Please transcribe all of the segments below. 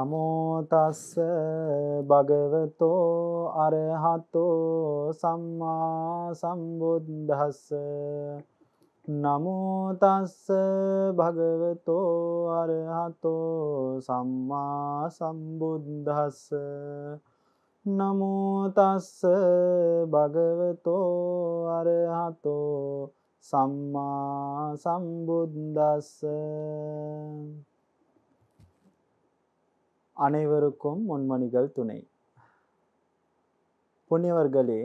නමෝ තස්ස භගවතෝ අරහතෝ සම්මා සම්බුද්දස්ස නමෝ තස්ස භගවතෝ අරහතෝ සම්මා සම්බුද්දස්ස නමෝ තස්ස භගවතෝ අරහතෝ සම්මා சம்புத்தස්ස. அனைவருக்கும் முன்மணிகள் துணை. புண்ணியவர்களே,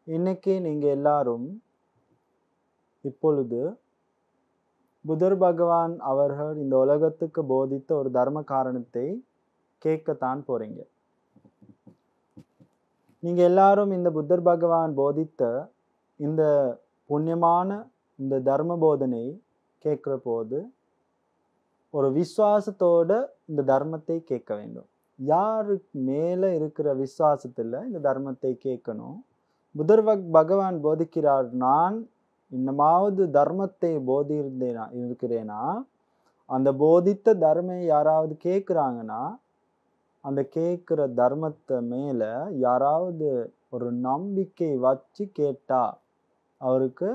இன்னைக்கு நீங்க எல்லாரும் இப்பொழுது புத்தர் பகவான் அவர்கள் இந்த உலகத்துக்கு போதித்த ஒரு தர்ம காரணத்தை கேட்கத்தான் போறீங்க. நீங்க எல்லாரும் இந்த புத்தர் பகவான் போதித்த இந்த புண்ணியமான இந்த தர்ம போதனை கேட்கிற போது ஒரு விசுவாசத்தோட இந்த தர்மத்தை கேட்க வேண்டும். யாருக்கு மேல இருக்கிற விசுவாசத்துல இந்த தர்மத்தை கேட்கணும். புத்தர் பகவான் போதிக்கிறார், நான் இன்னமாவது தர்மத்தை இருக்கிறேனா, அந்த போதித்த தர்மை யாராவது கேட்குறாங்கன்னா அந்த கேட்குற தர்மத்தை மேல யாராவது ஒரு நம்பிக்கை வச்சு கேட்டா அவருக்கு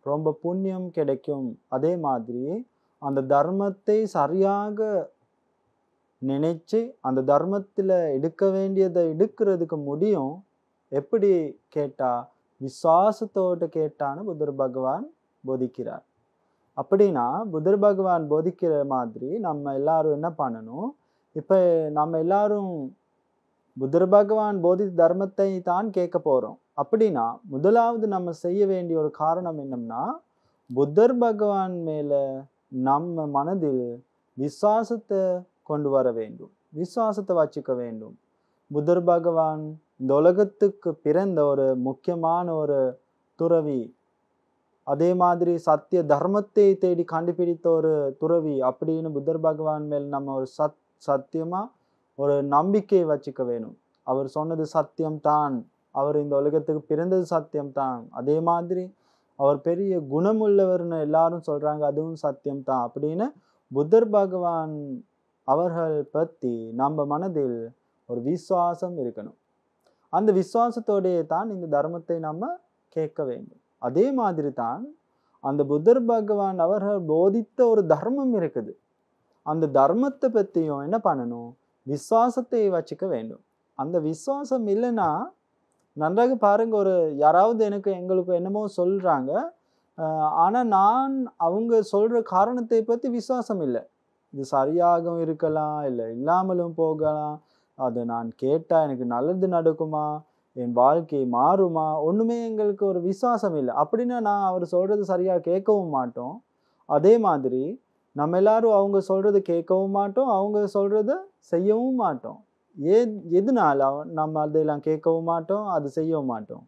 ரொம்ப புண்ணியம் கிடைக்கும். அதே மாதிரி அந்த தர்மத்தை சரியாக நினைச்சு அந்த தர்மத்தில் எடுக்க வேண்டியதை எடுக்கிறதுக்கு முடியும். எப்படி கேட்டா? விசுவாசத்தோடு கேட்டான்னு புத்தர் பகவான் போதிக்கிறார். அப்படின்னா புத்தர் பகவான் போதிக்கிற மாதிரி நம்ம எல்லாரும் என்ன பண்ணணும்? இப்போ நம்ம எல்லாரும் புத்தர் பகவான் போதித்த தர்மத்தை தான் கேட்க போறோம். அப்படின்னா முதலாவது நம்ம செய்ய வேண்டிய ஒரு காரணம் என்னன்னா, புத்தர் பகவான் மேல நம்ம மனதில் விசுவாசத்தை கொண்டு வர வேண்டும், விசுவாசத்தை வச்சுக்க வேண்டும். புத்தர் பகவான் இந்த உலகத்துக்கு பிறந்த ஒரு முக்கியமான ஒரு துறவி, அதே மாதிரி சத்திய தர்மத்தை தேடி கண்டுபிடித்த ஒரு துறவி அப்படின்னு புத்தர் பகவான் மேல் நம்ம ஒரு சத்தியமா ஒரு நம்பிக்கை வச்சுக்க வேணும். அவர் சொன்னது சத்தியம்தான், அவர் இந்த உலகத்துக்கு பிறந்தது சத்தியம்தான், அதே மாதிரி அவர் பெரிய குணமுள்ளவர்னு எல்லாரும் சொல்றாங்க, அதுவும் சத்தியம்தான் அப்படின்னு புத்தர் பகவான் அவர்கள் பற்றி நம்ம மனதில் ஒரு விசுவாசம் இருக்கணும். அந்த விசுவாசத்தோடையே தான் இந்த தர்மத்தை நம்ம கேட்க வேண்டும். அதே மாதிரி தான் அந்த புத்தர் பகவான் அவர்கள் போதித்த ஒரு தர்மம் இருக்குது. அந்த தர்மத்தை பற்றியும் என்ன பண்ணணும்? விசுவாசத்தை வச்சுக்க வேண்டும். அந்த விசுவாசம் இல்லைன்னா, நன்றாக பாருங்க, ஒரு யாராவது எங்களுக்கு என்னமோ சொல்றாங்க, ஆனா நான் அவங்க சொல்ற காரணத்தை பற்றி விசுவாசம் இல்லை. இது சரியாகவும் இருக்கலாம், இல்லை இல்லாமலும் போகலாம். அதை நான் கேட்டா எனக்கு நல்லது நடக்குமா, என் வாழ்க்கை மாறுமா, ஒண்ணுமே எங்களுக்கு ஒரு விசுவாசம் இல்லை. அப்படின்னா நான் அவர் சொல்றது சரியா கேட்கவும் மாட்டோம். அதே மாதிரி நம்ம எல்லாரும் அவங்க சொல்றது கேட்கவும் மாட்டோம், அவங்க சொல்றத செய்யவும் மாட்டோம். எதனால நம்ம அதெல்லாம் கேட்கவும் மாட்டோம், அது செய்யவும் மாட்டோம்?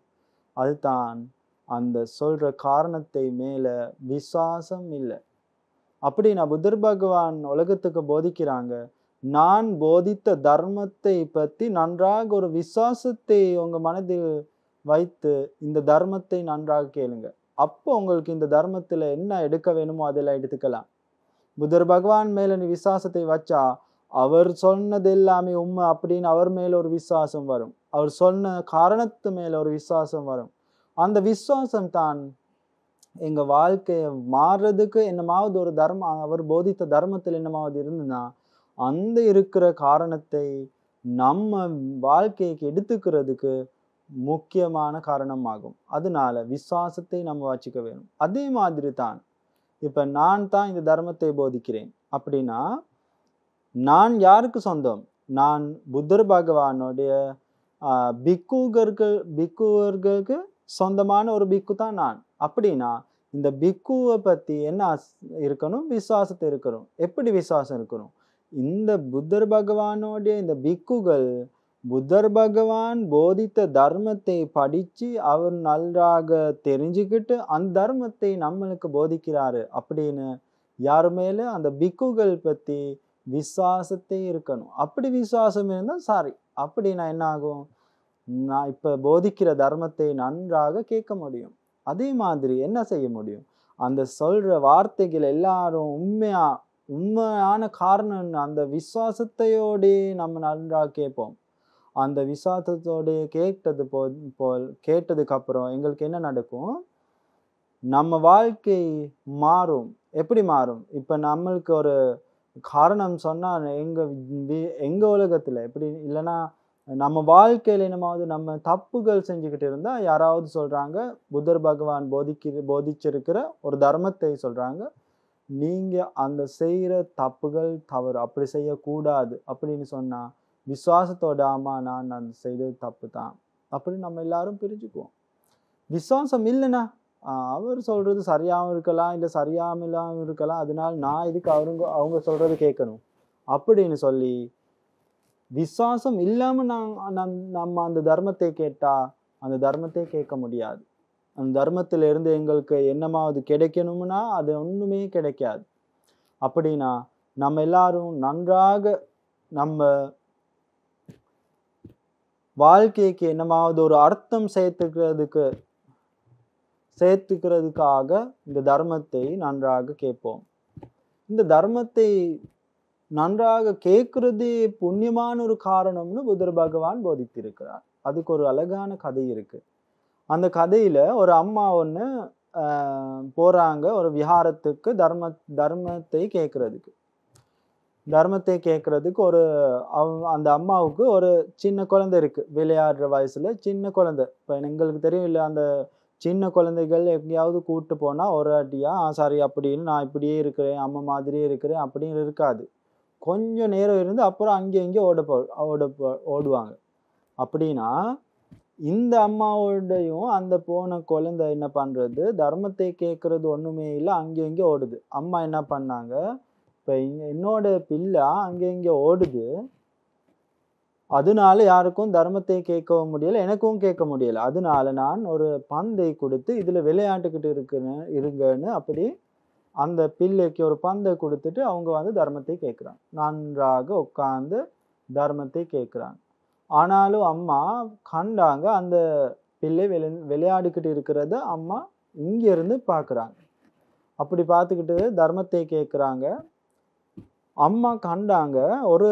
அதுதான் அந்த சொல்ற காரணத்தை மேல விசுவாசம் இல்லை. அப்படின்னா புத்தர் பகவான் உலகத்துக்கு போதிக்கிறாங்க, நான் போதித்த தர்மத்தை பற்றி நன்றாக ஒரு விசுவாசத்தை உங்க மனதில் வைத்து இந்த தர்மத்தை நன்றாக கேளுங்க. அப்போ உங்களுக்கு இந்த தர்மத்துல என்ன எடுக்க வேணுமோ அதெல்லாம் எடுத்துக்கலாம். புத்தர் பகவான் மேல நீ விசுவாசத்தை வச்சா அவர் சொன்னது எல்லாமே உண்மை அப்படின்னு அவர் மேல ஒரு விசுவாசம் வரும். அவர் சொன்ன காரணத்து மேல ஒரு விசுவாசம் வரும். அந்த விசுவாசம் தான் எங்க வாழ்க்கையை மாறுறதுக்கு என்னமாவது ஒரு தர்மம், அவர் போதித்த தர்மத்தில் என்னமாவது இருந்ததுன்னா அந்த இருக்கிற காரணத்தை நம்ம வாழ்க்கைக்கு எடுத்துக்கிறதுக்கு முக்கியமான காரணமாகும். அதனால விசுவாசத்தை நம்ம வச்சுக்க வேணும். அதே மாதிரி தான் இப்ப நான் தான் இந்த தர்மத்தை போதிக்கிறேன் அப்படின்னா நான் யாருக்கு சொந்தம்? நான் புத்தர் பகவானுடைய பிக்குவர்களுக்கு சொந்தமான ஒரு பிக்கு தான் நான். அப்படின்னா இந்த பிக்குவை பத்தி என்ன இருக்கணும்? விசுவாசத்தை இருக்கணும். எப்படி விசுவாசம் இருக்கணும்? இந்த புத்தர் பகவானுடைய இந்த பிக்குகள் புத்தர் பகவான் போதித்த தர்மத்தை படிச்சு அவர் நன்றாக தெரிஞ்சுக்கிட்டு அந்த தர்மத்தை நம்மளுக்கு போதிக்கிறாரு அப்படின்னு யாரு மேல அந்த பிக்குகள் பத்தி விசுவாசத்தை இருக்கணும். அப்படி விசுவாசம் இருந்தால் சாரி, அப்படின்னா என்ன ஆகும்? நான் இப்ப போதிக்கிற தர்மத்தை நன்றாக கேட்க முடியும். அதே மாதிரி என்ன செய்ய முடியும்? அந்த சொல்ற வார்த்தைகள் எல்லாரும் உண்மையா உண்மையான காரணம் என்ன? அந்த விசுவாசத்தையோடே நம்ம நன்றாக கேட்போம். அந்த விசுவாசத்தோட கேட்டதுக்கு அப்புறம் எங்களுக்கு என்ன நடக்கும்? நம்ம வாழ்க்கை மாறும். எப்படி மாறும்? இப்ப நம்மளுக்கு ஒரு காரணம் சொன்னா எங்க உலகத்துல எப்படி இல்லைன்னா நம்ம வாழ்க்கையில என்னமாவது நம்ம தப்புகள் செஞ்சுக்கிட்டு இருந்தா யாராவது சொல்றாங்க, புத்தர் பகவான் போதிச்சிருக்கிற ஒரு தர்மத்தை சொல்றாங்க. நீங்க அந்த செய்யற தப்புகள் தவறு, அப்படி செய்யக்கூடாது அப்படின்னு சொன்னா விசுவாசத்தோட ஆமா நான் அந்த செய்தது தப்பு தான் அப்படின்னு நம்ம எல்லாரும் பிரிஞ்சுக்குவோம். விசுவாசம் இல்லைன்னா அவர் சொல்றது சரியாகவும் இருக்கலாம், இல்லை சரியாமலாம் இருக்கலாம். அதனால நான் இதுக்கு அவங்க சொல்றது கேட்கணும் அப்படின்னு சொல்லி விசுவாசம் இல்லாம நம்ம அந்த தர்மத்தை கேட்டா அந்த தர்மத்தை கேட்க முடியாது. அந்த தர்மத்தில இருந்து எங்களுக்கு என்னமாவது கிடைக்கணும்னா அது ஒண்ணுமே கிடைக்காது. அப்படின்னா நம்ம எல்லாரும் நன்றாக நம்ம வாழ்க்கைக்கு என்னமாவது ஒரு அர்த்தம் சேர்த்துக்கிறதுக்காக இந்த தர்மத்தை நன்றாக கேட்போம். இந்த தர்மத்தை நன்றாக கேட்கறதே புண்ணியமான ஒரு காரணம்னு புத்தர் பகவான் போதித்திருக்கிறார். அதுக்கு ஒரு அழகான கதை இருக்கு. அந்த கதையில ஒரு அம்மா ஒண்ணு போறாங்க ஒரு விஹாரத்துக்கு தர்மத்தை கேட்கறதுக்கு அந்த அம்மாவுக்கு ஒரு சின்ன குழந்தை இருக்கு. விளையாடுற வயசுல சின்ன குழந்தை. இப்ப எங்களுக்கு தெரியும் இல்ல, அந்த சின்ன குழந்தைகள் எங்கேயாவது கூட்டு போனா ஒரு அடியா சரி அப்படின்னு நான் இப்படியே இருக்கிறேன், அம்மா மாதிரியே இருக்கிறேன் அப்படின்னு இருக்காது. கொஞ்சம் நேரம் இருந்து அப்புறம் அங்கே ஓடுவாங்க. அப்படின்னா இந்த அம்மாவோடையும் அந்த போன குழந்தை என்ன பண்றது, தர்மத்தை கேட்கறது ஒண்ணுமே இல்லை, அங்கே ஓடுது. அம்மா என்ன பண்ணாங்க, இப்ப என்னோட பிள்ளை அங்கே ஓடுது, அதனால யாருக்கும் தர்மத்தை கேட்கவும் முடியல, எனக்கும் கேட்க முடியல. அதனால நான் ஒரு பந்தை கொடுத்து இதுல விளையாட்டுக்கிட்டு இருங்கன்னு அப்படி அந்த பிள்ளைக்கு ஒரு பந்தை கொடுத்துட்டு அவங்க தர்மத்தை கேட்குறாங்க. நன்றாக உட்கார்ந்து தர்மத்தை கேட்குறாங்க. ஆனாலும் அம்மா கண்டாங்க அந்த பிள்ளை விளையாடிக்கிட்டு இருக்கிறத அம்மா இங்க இருந்து பாக்குறாங்க. அப்படி பார்த்துக்கிட்டு தர்மத்தை கேட்குறாங்க. அம்மா கண்டாங்க ஒரு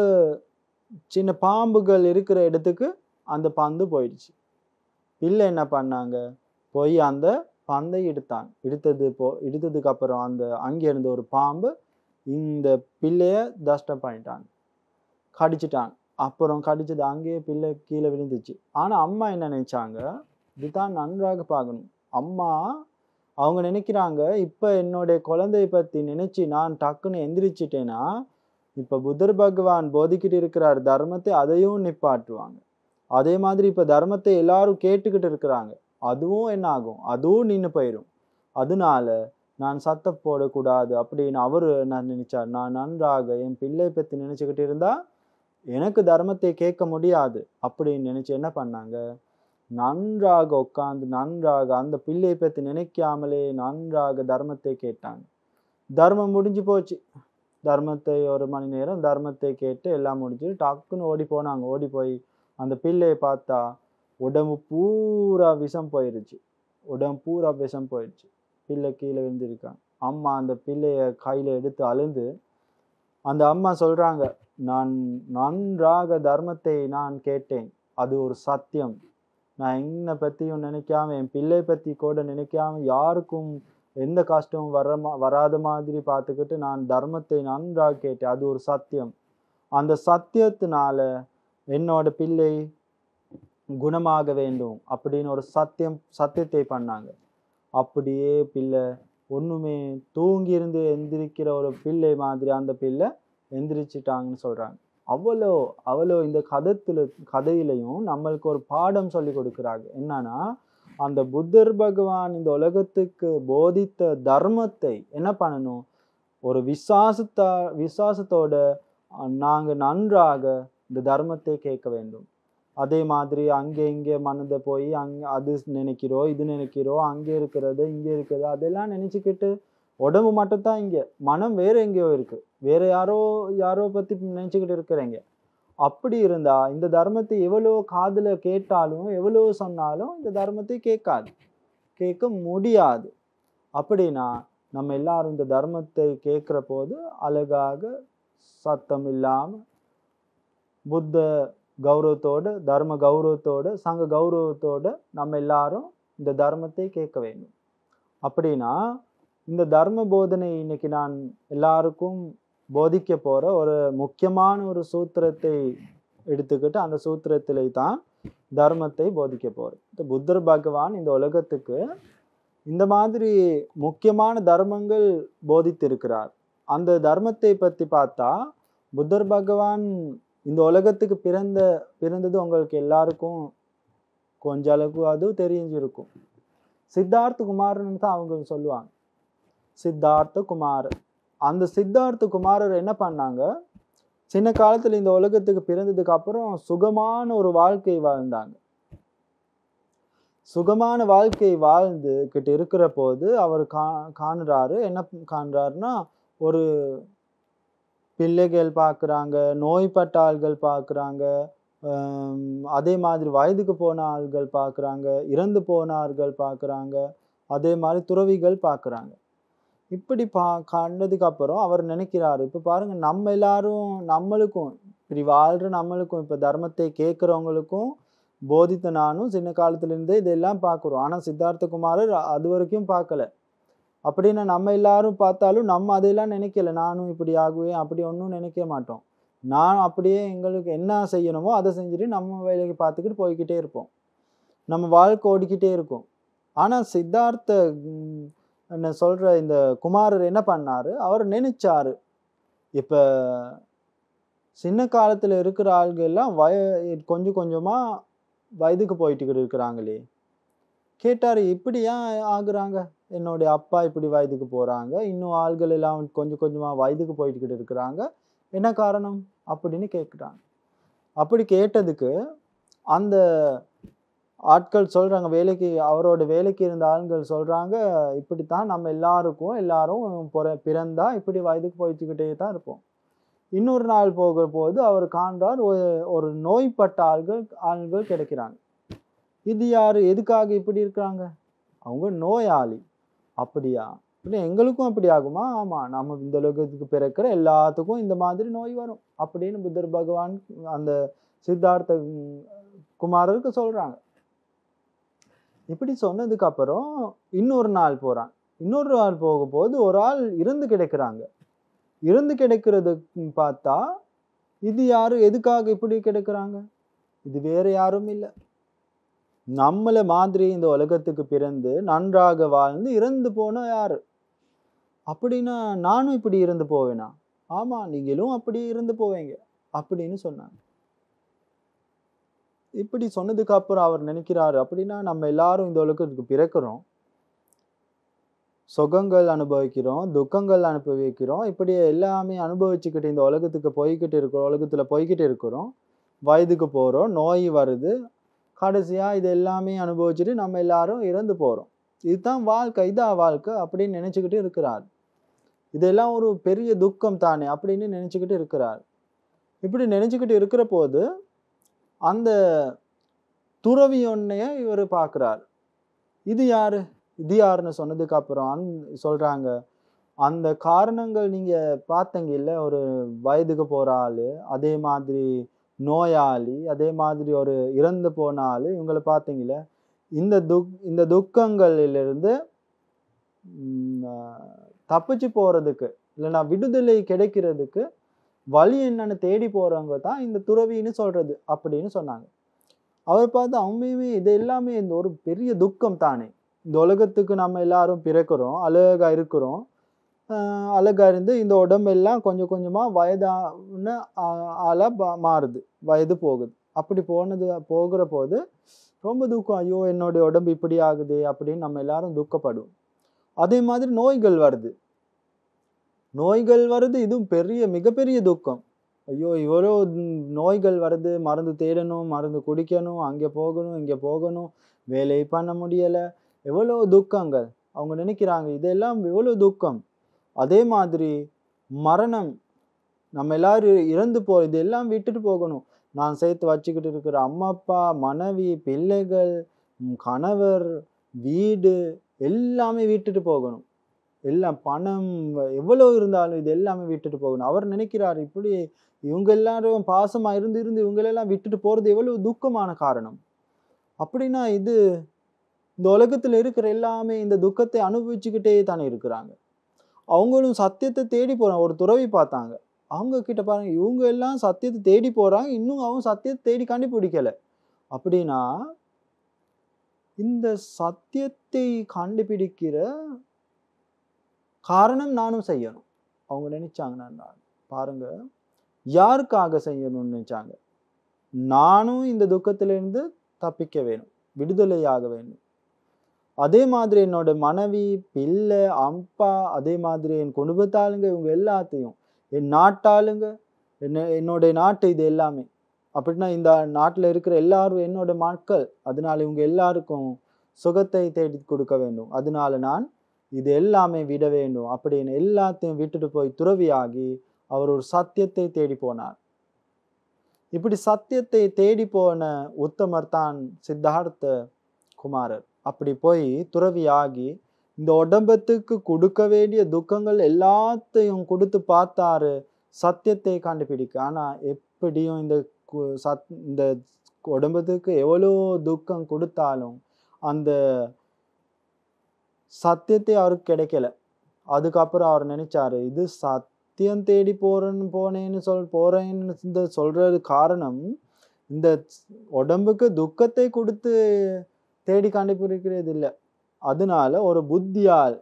சின்ன பாம்புகள் இருக்கிற இடத்துக்கு அந்த பந்து போயிடுச்சு. பிள்ளை என்ன பண்ணாங்க, போய் அந்த பந்தை எடுத்ததுக்கு அப்புறம் அங்க இருந்த ஒரு பாம்பு இந்த பிள்ளைய தஷ்டம் பண்ணிட்டாங்க, கடிச்சிட்டாங்க. அப்புறம் கடிச்சது அங்கேயே பிள்ளை கீழே விழுந்துச்சு. ஆனா அம்மா என்ன நினைச்சாங்க, இதுதான் நன்றாக பார்க்கணும். அம்மா அவங்க நினைக்கிறாங்க, இப்ப என்னுடைய குழந்தைய பத்தி நினைச்சு நான் டக்குன்னு எந்திரிச்சிட்டேன்னா இப்ப புத்தர் பகவான் போதிக்கிட்டு இருக்கிறார் தர்மத்தை, அதையும் நிப்பாட்டுவாங்க. அதே மாதிரி இப்ப தர்மத்தை எல்லாரும் கேட்டுக்கிட்டு இருக்கிறாங்க, அதுவும் என்ன ஆகும், அதுவும் நின்று போயிடும். அதனால நான் சத்தம் போடக்கூடாது அப்படின்னு நான் நினைச்சார். நான் நன்றாக என் பிள்ளை பத்தி நினைச்சுக்கிட்டு இருந்தா எனக்கு தர்மத்தை கேட்க முடியாது அப்படின்னு நினைச்சு என்ன பண்ணாங்க, நன்றாக உட்கார்ந்து நன்றாக அந்த பிள்ளையை பத்தி நினைக்காமலே நன்றாக தர்மத்தை கேட்டாங்க. தர்மம் முடிஞ்சு போச்சு. தர்மத்தை 1 மணி நேரம் தர்மத்தை கேட்டு எல்லாம் முடிஞ்சு டக்குன்னு ஓடி போனாங்க. ஓடி போய் அந்த பிள்ளையை பார்த்தா உடம்பு பூரா விஷம் போயிருச்சு. பிள்ளை கீழே விழுந்திருக்காங்க. அம்மா அந்த பிள்ளைய கையில எடுத்து அழுந்து அந்த அம்மா சொல்றாங்க, நான் நன்றாக தர்மத்தை நான் கேட்டேன், அது ஒரு சத்தியம். நான் என்னை பத்தியும் நினைக்காம என் பிள்ளை பத்தி கூட நினைக்காம யாருக்கும் எந்த கஷ்டமும் வராத மாதிரி பார்த்துக்கிட்டு நான் தர்மத்தை நன்றாக கேட்டேன், அது ஒரு சத்தியம். அந்த சத்தியத்தினால என்னோட பிள்ளை குணமாக வேண்டும் அப்படின்னு ஒரு சத்தியத்தை பண்ணாங்க. அப்படியே பிள்ளை ஒண்ணுமே தூங்கி இருந்து எந்திரிக்கிற ஒரு பிள்ளை மாதிரி அந்த பிள்ளை எந்திரிச்சிட்டாங்கன்னு சொல்றாங்க. அவ்வளோ இந்த கதையிலையும் நம்மளுக்கு ஒரு பாடம் சொல்லி கொடுக்குறாங்க. என்னன்னா, அந்த புத்தர் பகவான் இந்த உலகத்துக்கு போதித்த தர்மத்தை என்ன பண்ணணும், ஒரு விசுவாசத்தோட நாங்க நன்றாக இந்த தர்மத்தை கேட்க வேண்டும். அதே மாதிரி அங்கே இங்கே மனதை போய் அது நினைக்கிறோம், இது நினைக்கிறோம், அங்கே இருக்கிறது இங்கே இருக்கிறது அதெல்லாம் நினைச்சுக்கிட்டு உடம்பு மட்டும்தான் இங்க, மனம் வேற எங்கேயோ இருக்கு, வேற யாரோ பத்தி நினைச்சுக்கிட்டு இருக்கிறீங்க. அப்படி இருந்தா இந்த தர்மத்தை எவ்வளோ காதுல கேட்டாலும் எவ்வளோ சொன்னாலும் இந்த தர்மத்தை கேட்க முடியாது. அப்படின்னா நம்ம எல்லாரும் இந்த தர்மத்தை கேட்கிற போது அழகாக சத்தம் இல்லாம புத்த கௌரவத்தோட தர்ம கௌரவத்தோட சங்க கௌரவத்தோட நம்ம எல்லாரும் இந்த தர்மத்தை கேட்க வேண்டும். அப்படின்னா இந்த தர்ம போதனை இன்னைக்கு நான் எல்லாருக்கும் போதிக்க போற ஒரு முக்கியமான ஒரு சூத்திரத்தை எடுத்துக்கிட்டு அந்த சூத்திரத்திலே தான் தர்மத்தை போதிக்க போறேன். இந்த புத்தர் பகவான் இந்த உலகத்துக்கு இந்த மாதிரி முக்கியமான தர்மங்கள் போதித்திருக்கிறார். அந்த தர்மத்தை பத்தி பார்த்தா புத்தர் பகவான் இந்த உலகத்துக்கு பிறந்தது உங்களுக்கு எல்லாருக்கும் கொஞ்ச அளவுக்கு அது தெரிஞ்சிருக்கும். சித்தார்த்த குமாரன் தான் அவங்க சொல்லுவாங்க. சித்தார்த்த குமாரர். அந்த சித்தார்த்த குமாரர் என்ன பண்ணாங்க, சின்ன காலத்துல இந்த உலகத்துக்கு பிறந்ததுக்கு அப்புறம் சுகமான ஒரு வாழ்க்கை வாழ்ந்தாங்க. சுகமான வாழ்க்கை வாழ்ந்துகிட்டு இருக்கிற போது அவர் காணுறாரு. என்ன காண்றாருன்னா, ஒரு பிள்ளைகள் பார்க்குறாங்க, நோய்பட்ட ஆள்கள் பார்க்குறாங்க, அதே மாதிரி வயதுக்கு போன ஆள்கள் பார்க்குறாங்க, இறந்து போன ஆள்கள் பார்க்குறாங்க, அதே மாதிரி துறவிகள் பார்க்குறாங்க. இப்படி கண்டதுக்கு அப்புறம் அவர் நினைக்கிறாரு, இப்போ பாருங்க நம்ம எல்லாரும் நம்மளுக்கும் இப்படி வாழ்ற நம்மளுக்கும் இப்போ தர்மத்தை கேட்குறவங்களுக்கும் போதித்த நானும் சின்ன காலத்துலேருந்தே இதெல்லாம் பார்க்குறோம். ஆனால் சித்தார்த்த குமாரர் அது வரைக்கும் பார்க்கல. அப்படின்னா நம்ம எல்லாரும் பார்த்தாலும் நம்ம அதையெல்லாம் நினைக்கல. நானும் இப்படி ஆகுவேன் அப்படி ஒன்றும் நினைக்க மாட்டோம். நான் அப்படியே எங்களுக்கு என்ன செய்யணுமோ அதை செஞ்சுட்டு நம்ம வேலைக்கு பார்த்துக்கிட்டு போய்கிட்டே இருப்போம். நம்ம வாழ்க்கை ஓடிக்கிட்டே இருக்கும். ஆனால் சித்தார்த்த என்ன சொல்ற இந்த குமாரர் என்ன பண்ணாரு, அவர் நினைச்சாரு, இப்ப சின்ன காலத்துல இருக்கிற ஆள்கள் எல்லாம் கொஞ்சம் கொஞ்சமா வயதுக்கு போயிட்டு இருக்கிறாங்களே. கேட்டாரு, இப்படி ஏன் ஆகுறாங்க, என்னுடைய அப்பா இப்படி வயதுக்கு போறாங்க, இன்னும் ஆள்கள் எல்லாம் கொஞ்சம் கொஞ்சமா வயதுக்கு போயிட்டு இருக்கிறாங்க, என்ன காரணம் அப்படின்னு கேட்குறாங்க. அப்படி கேட்டதுக்கு அந்த ஆட்கள் சொல்றாங்க, அவரோட வேலைக்கு இருந்த ஆண்கள் சொல்றாங்க, இப்படித்தான் நம்ம எல்லாரும் பிறந்தா இப்படி வயதுக்கு போயிட்டுக்கிட்டே தான் இருப்போம். இன்னொரு நாள் போகிற போது அவர் காண்றார், ஒரு நோய்பட்ட ஆள்கள் கிடைக்கிறாங்க. இது யாரு, எதுக்காக இப்படி இருக்கிறாங்க, அவங்க நோயாளி. அப்படியா, எங்களுக்கும் அப்படி ஆகுமா? ஆமா, நம்ம இந்த உலகத்துக்கு பிறக்கிற எல்லாத்துக்கும் இந்த மாதிரி நோய் வரும் அப்படின்னு புத்தர் பகவான் அந்த சித்தார்த்த குமாரருக்கு சொல்றாங்க. இப்படி சொன்னதுக்கு அப்புறம் இன்னொரு நாள் போறாங்க. இன்னொரு நாள் போகும்போது ஒரு ஆள் இறந்து கிடக்குறாங்க. இறந்து கிடக்கிறது பார்த்தா, இது யாரு, எதுக்காக இப்படி கிடக்குறாங்க, இது வேற யாரும் இல்லை, நம்மள மாதிரி இந்த உலகத்துக்கு பிறந்து நன்றாக வாழ்ந்து இறந்து போன யாரு. அப்படின்னா நானும் இப்படி இறந்து போவேனா? ஆமா, நீங்களும் அப்படி இறந்து போவீங்க அப்படின்னு சொன்னாங்க. இப்படி சொன்னதுக்கு அப்புறம் அவர் நினைக்கிறாரு, அப்படின்னா நம்ம எல்லாரும் இந்த உலகத்துக்கு பிறக்கிறோம், சுகங்கள் அனுபவிக்கிறோம், துக்கங்கள் அனுபவிக்கிறோம், இப்படி எல்லாமே அனுபவிச்சுக்கிட்டு இந்த உலகத்துல போய்கிட்டு இருக்கிறோம், வயதுக்கு போறோம், நோய் வருது, கடைசியா இது எல்லாமே அனுபவிச்சுட்டு நம்ம எல்லாரும் இறந்து போறோம். இதுதான் வாழ்க்கை, இதான் வாழ்க்கை அப்படின்னு நினைச்சுக்கிட்டு இருக்கிறார். இதெல்லாம் ஒரு பெரிய துக்கம் தானே அப்படின்னு நினைச்சுக்கிட்டு இருக்கிறார். இப்படி நினைச்சுக்கிட்டு இருக்கிற போது அந்த துறவி ஒன்னைய இவர் பார்க்கிறார். இது யாருன்னு சொன்னதுக்கு அப்புறம் சொல்றாங்க, அந்த காரணங்கள் நீங்க பார்த்தீங்க இல்ல, ஒரு வயதுக்கு போற ஆளு, அதே மாதிரி நோயாளி, அதே மாதிரி ஒரு இறந்து போன ஆளு, இவங்களை பார்த்தீங்கல்ல, இந்த துக்கங்களிலிருந்து தப்பிச்சு போறதுக்கு இல்லைன்னா விடுதலை கிடைக்கிறதுக்கு வழி என்னன்னு தேடி போறவங்க தான் இந்த துறவின்னு சொல்றது அப்படின்னு சொன்னாங்க. அவர் பார்த்து, அவங்களுமே இது எல்லாமே இந்த ஒரு பெரிய துக்கம் தானே, இந்த உலகத்துக்கு நம்ம எல்லாரும் பிறக்கிறோம், அழகா இருக்கிறோம், அழகா இருந்து இந்த உடம்பெல்லாம் கொஞ்சம் கொஞ்சமா வயதான ஆளா மாறுது, வயது போகுது. அப்படி போகிற போது ரொம்ப துக்கம், ஐயோ என்னுடைய உடம்பு இப்படி ஆகுது அப்படின்னு நம்ம எல்லாரும் துக்கப்படுவோம். அதே மாதிரி நோய்கள் வருது, இதுவும் மிகப்பெரிய துக்கம். ஐயோ இவ்வளோ நோய்கள் வருது, மருந்து தேடணும், மருந்து குடிக்கணும், அங்கே போகணும், இங்கே போகணும், வேலை பண்ண முடியலை, எவ்வளோ துக்கங்கள். அவங்க நினைக்கிறாங்க இதெல்லாம் எவ்வளோ துக்கம். அதே மாதிரி மரணம், நம்ம எல்லாரும் இறந்து இதெல்லாம் விட்டுட்டு போகணும். நான் சேர்த்து வச்சுக்கிட்டு இருக்கிற அம்மா அப்பா, மனைவி, பிள்ளைகள், கணவர், வீடு எல்லாமே விட்டுட்டு போகணும். எல்லாம் பணம் எவ்வளவு இருந்தாலும் இது எல்லாமே விட்டுட்டு போகணும். அவர் நினைக்கிறார் இப்படி இவங்க எல்லாரும் பாசமா இருந்து இருந்து இவங்களெல்லாம் விட்டுட்டு போறது எவ்வளவு துக்கமான காரணம். அப்படின்னா இது இந்த உலகத்துல இருக்கிற எல்லாமே இந்த துக்கத்தை அனுபவிச்சுக்கிட்டே தானே இருக்கிறாங்க. அவங்களும் சத்தியத்தை தேடி போறாங்க. ஒரு துறவி பார்த்தாங்க. அவங்க கிட்ட பாருங்க, இவங்க எல்லாம் சத்தியத்தை தேடி போறாங்க. இன்னும் அவங்க சத்தியத்தை தேடி கண்டுபிடிக்கல. அப்படின்னா இந்த சத்தியத்தை கண்டுபிடிக்கிற காரணம் நானும் செய்யணும். அவங்க நினைச்சாங்கன்னா பாருங்க, யாருக்காக செய்யணும்னு நினைச்சாங்க? நானும் இந்த துக்கத்திலிருந்து தப்பிக்க வேணும், விடுதலையாக வேண்டும். அதே மாதிரி என்னோட மனைவி, பிள்ளை, அப்பா, அதே மாதிரி என் குடும்பத்தாளுங்க, இவங்க எல்லாத்தையும், என் நாட்டாளுங்க, என்னோட நாட்டு, இது எல்லாமே. அப்படின்னா இந்த நாட்டில் இருக்கிற எல்லாரும் என்னோட மக்கள். அதனால இவங்க எல்லாருக்கும் சுகத்தை தேடி கொடுக்க வேண்டும். அதனால நான் இது எல்லாமே விட வேண்டும் அப்படின்னு எல்லாத்தையும் விட்டுட்டு போய் துறவியாகி அவர் ஒரு சத்தியத்தை தேடி போனார். இப்படி சத்தியத்தை தேடி போன உத்தமர் தான் சித்தார்த்த குமாரர். அப்படி போய் துறவியாகி இந்த உடம்பத்துக்கு கொடுக்க வேண்டிய துக்கங்கள் எல்லாத்தையும் கொடுத்து பார்த்தாரு சத்தியத்தை கண்டுபிடிக்க. ஆனா எப்படியும் இந்த உடம்பத்துக்கு எவ்வளோ துக்கம் கொடுத்தாலும் அந்த சத்தியத்தை அவருக்கு கிடைக்கல. அதுக்கப்புறம் அவர் நினைச்சாரு, இது சத்தியம் தேடி போறேன்னு சொல்றது காரணம் இந்த உடம்புக்கு துக்கத்தை கொடுத்து தேடி கண்டுபிடிக்கிறது இல்லை. அதனால ஒரு புத்தியால்,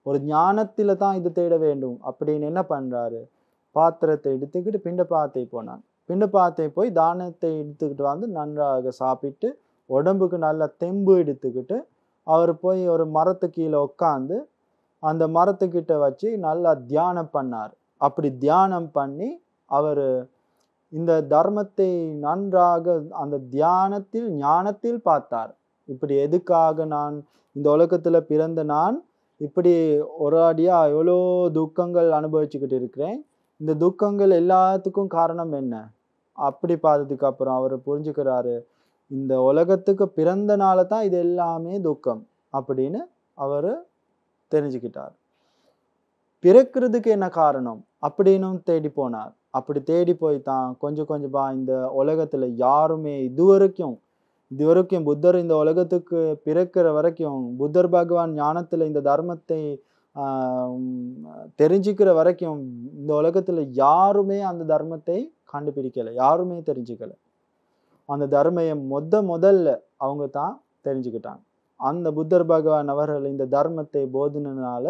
ஒரு ஞானத்தில தான் இது தேட வேண்டும் அப்படின்னு என்ன பண்றாரு, பாத்திரத்தை எடுத்துக்கிட்டு பிண்டபாத்தை போனான். பிண்டபாத்தை போய் தானத்தை எடுத்துக்கிட்டு வந்து நன்றாக சாப்பிட்டு உடம்புக்கு நல்ல தெம்பு எடுத்துக்கிட்டு அவர் போய் ஒரு மரத்து கீழே உட்காந்து அந்த மரத்துக்கிட்ட வச்சு நல்லா தியானம் பண்ணார். அப்படி தியானம் பண்ணி அவர் இந்த தர்மத்தை நன்றாக அந்த தியானத்தில் ஞானத்தில் பார்த்தார். இப்படி எதுக்காக நான் இந்த உலகத்துல பிறந்த நான் இப்படி ஒரு அடியா எவ்வளோ துக்கங்கள் அனுபவிச்சுக்கிட்டு இருக்கிறேன், இந்த துக்கங்கள் எல்லாத்துக்கும் காரணம் என்ன? அப்படி பார்த்ததுக்கு அப்புறம் அவர் புரிஞ்சுக்கிறாரு, இந்த உலகத்துக்கு பிறந்தனால தான் இது எல்லாமே துக்கம் அப்படின்னு அவர் தெரிஞ்சுக்கிட்டார். பிறக்கிறதுக்கு என்ன காரணம் அப்படின்னு தேடி போனார். அப்படி தேடி போய் தான் கொஞ்சம் கொஞ்சமா இந்த உலகத்துல யாருமே இதுவரைக்கும் புத்தர் இந்த உலகத்துக்கு பிறக்கிற வரைக்கும், புத்தர் பகவான் ஞானத்துல இந்த தர்மத்தை தெரிஞ்சுக்கிற வரைக்கும் இந்த உலகத்துல யாருமே அந்த தர்மத்தை கண்டுபிடிக்கல, யாருமே தெரிஞ்சுக்கல. அந்த தர்மையை முதல்ல அவங்க தான் தெரிஞ்சுக்கிட்டாங்க. அந்த புத்தர் பகவான் அவர்கள் இந்த தர்மத்தை போதினால,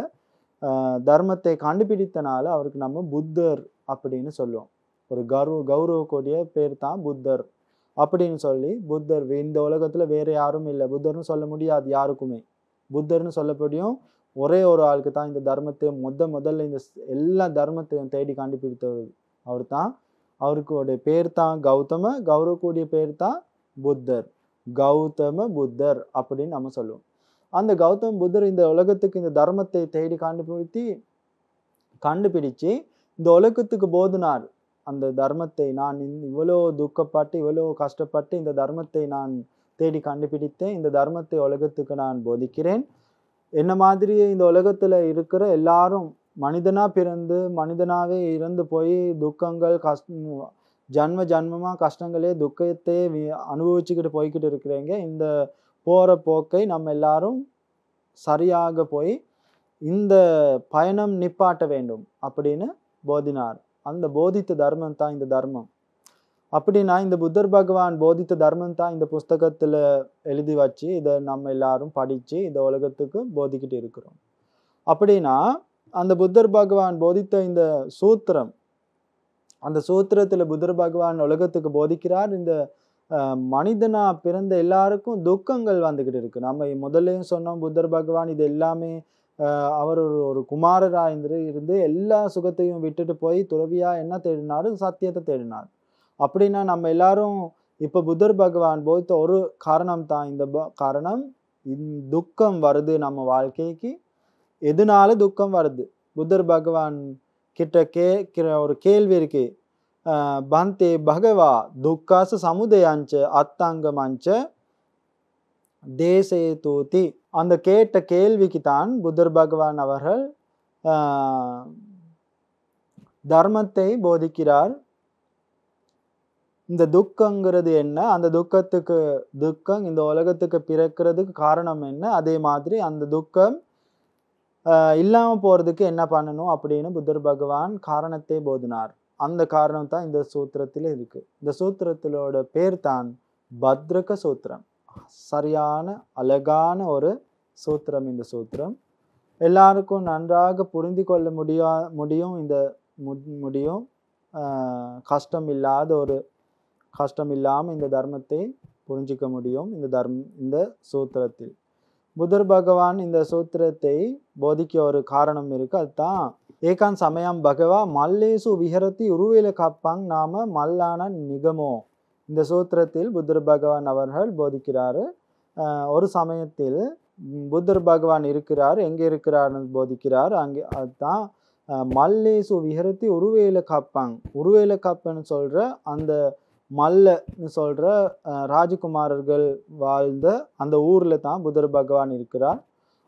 தர்மத்தை கண்டுபிடித்தனால அவருக்கு நம்ம புத்தர் அப்படின்னு சொல்லுவோம். ஒரு கௌரவக்கூடிய பேர் தான் புத்தர் அப்படின்னு சொல்லி. புத்தர் இந்த உலகத்துல வேற யாரும் இல்லை, புத்தர்னு சொல்ல முடியாது யாருக்குமே. புத்தர்னு சொல்லப்படியும் ஒரே ஒரு ஆளுக்கு தான் இந்த தர்மத்தை முதல்ல இந்த எல்லா தர்மத்தையும் தேடி கண்டுபிடித்தவர் அவர் தான். அவருக்குடைய பேர் தான் கௌரவக்கூடிய பேர் தான் புத்தர், கௌதம புத்தர் அப்படின்னு நம்ம சொல்லுவோம். அந்த கௌதம புத்தர் இந்த உலகத்துக்கு இந்த தர்மத்தை தேடி கண்டுபிடிச்சு இந்த உலகத்துக்கு போதினார். அந்த தர்மத்தை நான் இவ்வளோ துக்கப்பட்டு இவ்வளோ கஷ்டப்பட்டு இந்த தர்மத்தை நான் தேடி கண்டுபிடித்தேன், இந்த தர்மத்தை உலகத்துக்கு நான் போதிக்கிறேன். என்ன மாதிரியே இந்த உலகத்துல இருக்கிற எல்லாரும் மனிதனா பிறந்து மனிதனாவே இறந்து போய் துக்கங்கள் ஜன்மமா கஷ்டங்களே துக்கத்தை அனுபவிச்சுக்கிட்டு போய்கிட்டு இருக்கிறீங்க. இந்த போற போக்கை நம்ம எல்லாரும் சரியாக போய் இந்த பயணம் நிப்பாட்ட வேண்டும் அப்படின்னு போதினார். அந்த போதித்த தர்மம் தான் இந்த தர்மம். அப்படின்னா இந்த புத்தர் பகவான் போதித்த தர்மம் தான் இந்த புஸ்தகத்துல எழுதி வச்சு இதை நம்ம எல்லாரும் படிச்சு இந்த உலகத்துக்கு போதிக்கிட்டு இருக்கிறோம். அப்படின்னா அந்த புத்தர் பகவான் போதித்த இந்த சூத்திரம், அந்த சூத்திரத்துல புத்தர் பகவான் உலகத்துக்கு போதிக்கிறார். இந்த மனிதனா பிறந்த எல்லாருக்கும் துக்கங்கள் வந்துகிட்டு இருக்கு. நம்ம முதல்லையும் சொன்னோம், புத்தர் பகவான் இது எல்லாமே அவர் ஒரு குமாரரா இருந்து எல்லா சுகத்தையும் விட்டுட்டு போய் துறவியா என்ன தேடினாரு, சத்தியத்தை தேடினார். அப்படின்னா நம்ம எல்லாரும் இப்ப புத்தர் பகவான் போதித்த ஒரு காரணம் தான் இந்த காரணம். துக்கம் வருது நம்ம வாழ்க்கைக்கு. எதனால துக்கம் வருது? புத்தர் பகவான் கிட்ட கேட்கிற ஒரு கேள்வி இருக்கு. பந்தே பகவா துக்காச சமுதயாஞ்ச அத்தாங்கமாஞ்ச தேசேதூதி. அந்த கேட்ட கேள்விக்கு தான் புத்தர் பகவான் அவர்கள் தர்மத்தை போதிக்கிறார். இந்த துக்கங்கிறது என்ன, அந்த துக்கம் இந்த உலகத்துக்கு பிறக்கிறதுக்கு காரணம் என்ன, அதே மாதிரி அந்த துக்கம் இல்லாம போறதுக்கு என்ன பண்ணணும் அப்படின்னு புத்தர் பகவான் காரணத்தை போதினார். அந்த காரணம் தான் இந்த சூத்திரத்தில் இருக்கு. இந்த சூத்திரத்திலோட பேர் தான் பத்ரக சூத்திரம். சரியான அழகான ஒரு சூத்திரம் இந்த சூத்திரம். எல்லாருக்கும் நன்றாக புரிந்து கொள்ள முடியும். இந்த முடியும் கஷ்டம் இல்லாம இந்த தர்மத்தை புரிஞ்சிக்க முடியும் இந்த சூத்திரத்தில். புத்தர் பகவான் இந்த சூத்திரத்தை போதிக்க ஒரு காரணம் இருக்கு. அதுதான் ஏகான் சமயம் பகவா மல்லேசு விஹரதி உருவேல கப்பங் நாம மல்லான நிகமோ. இந்த சூத்திரத்தில் புத்தர் பகவான் அவர்கள் போதிக்கிறாரு. ஒரு சமயத்தில் புத்தர் பகவான் இருக்கிறார். எங்கே இருக்கிறார்னு போதிக்கிறார். அங்கே அதுதான் மல்லேசு விஹரதி உருவேல கப்பங். உருவேல கப்பன்னு சொல்ற அந்த மல்லன்னு சொல்ற ராஜகுமாரர்கள் வாழ்ந்த அந்த ஊர்ல தான் புத்தர் பகவான் இருக்கிறார்.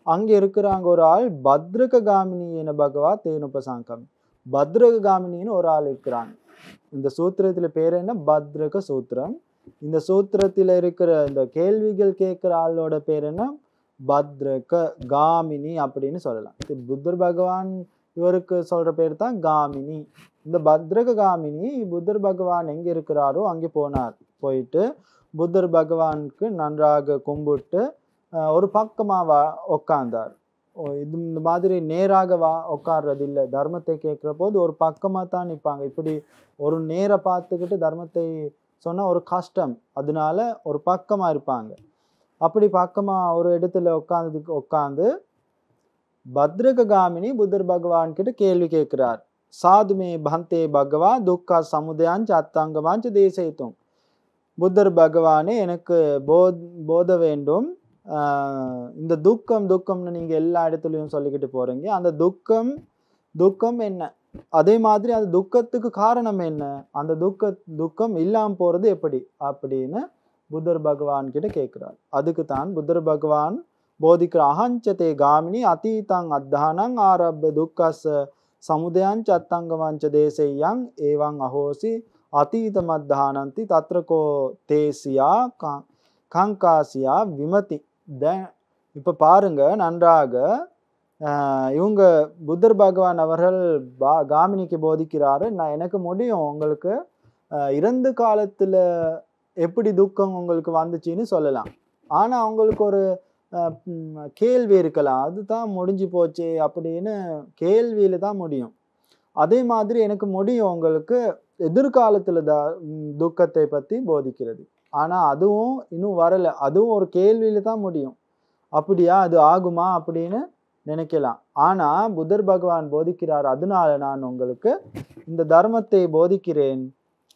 அங்க இருக்கிறாங்க ஒரு ஆள் பத்ரக காமினி என பகவா தேனுபசாங்கம். பத்ரக காமினின்னு ஒரு ஆள் இருக்கிறாங்க. இந்த சூத்திரத்துல பேர் என்ன? பத்ரக சூத்திரம். இந்த சூத்திரத்துல இருக்கிற இந்த கேள்விகள் கேட்கிற ஆளோட பேர் என்ன? பத்ரக காமினி அப்படின்னு சொல்லலாம். புத்தர் பகவான் இவருக்கு சொல்ற பேர் தான் காமினி. இந்த பத்ரக காமினி புத்தர் பகவான் எங்க இருக்கிறாரோ அங்கே போயிட்டு புத்தர் பகவானுக்கு நன்றாக கும்பிட்டு ஒரு பக்கமா உட்கார்ந்தார். இந்த மாதிரி நேராக உட்கார்றது இல்லை. தர்மத்தை கேட்கிற போது ஒரு பக்கமா தான் நிற்பாங்க. இப்படி ஒரு நேர பார்த்துக்கிட்டு தர்மத்தை சொன்னா ஒரு கஷ்டம், அதனால ஒரு பக்கமா இருப்பாங்க. அப்படி பக்கமா ஒரு இடத்துல உட்கார்ந்து பத்ரக காமினி புத்தர் பகவான் கிட்ட கேள்வி கேட்கிறார். சாதுமே பந்தே பகவா துக்கா சமுதயாஞ்ச அத்தாங்கமாஞ்ச தேசேத்தும். புத்தர் பகவானே எனக்கு போத வேண்டும். இந்த துக்கம்னு நீங்க எல்லா இடத்துலயும் சொல்லிக்கிட்டு போறீங்க. அந்த துக்கம் என்ன, அதே மாதிரி அந்த துக்கத்துக்கு காரணம் என்ன, அந்த துக்கம் இல்லாம போறது எப்படி அப்படின்னு புத்தர் பகவான் கிட்ட கேட்கிறார். அதுக்கு தான் புத்தர் பகவான் போதிக்கிற அஹஞ்சதே காமினி அதீதங் அத்தானங் ஆரப்ப துக்கஸ் சமுதயாஞ்ச அத்தங்கமாஞ்ச தேசையங் ஏவங் அஹோசி அதீதமத்தானந்தி தத்ரகோ தேசியா கங்காசியா விமதி. இப்ப பாருங்க நன்றாக, இவங்க புத்தர் பகவான் அவர்கள் காமினிக்கு போதிக்கிறாரு. நான் எனக்கு முடியும் உங்களுக்கு இறந்த காலத்துல எப்படி துக்கம் உங்களுக்கு வந்துச்சுன்னு சொல்லலாம். ஆனா அவங்களுக்கு ஒரு கேள்வி இருக்கலாம், அதுதான் முடிஞ்சு போச்சு அப்படின்னு கேள்வியில தான் முடியும். அதே மாதிரி எனக்கு முடியும் உங்களுக்கு எதிர்காலத்துல துக்கத்தை பத்தி போதிக்கிறது. ஆனா அதுவும் இன்னும் வரல, அதுவும் ஒரு கேள்வியில தான் முடியும். அப்படியா, அது ஆகுமா அப்படின்னு நினைக்கலாம். ஆனா புத்தர் பகவான் போதிக்கிறார், அதனால நான் உங்களுக்கு இந்த தர்மத்தை போதிக்கிறேன்.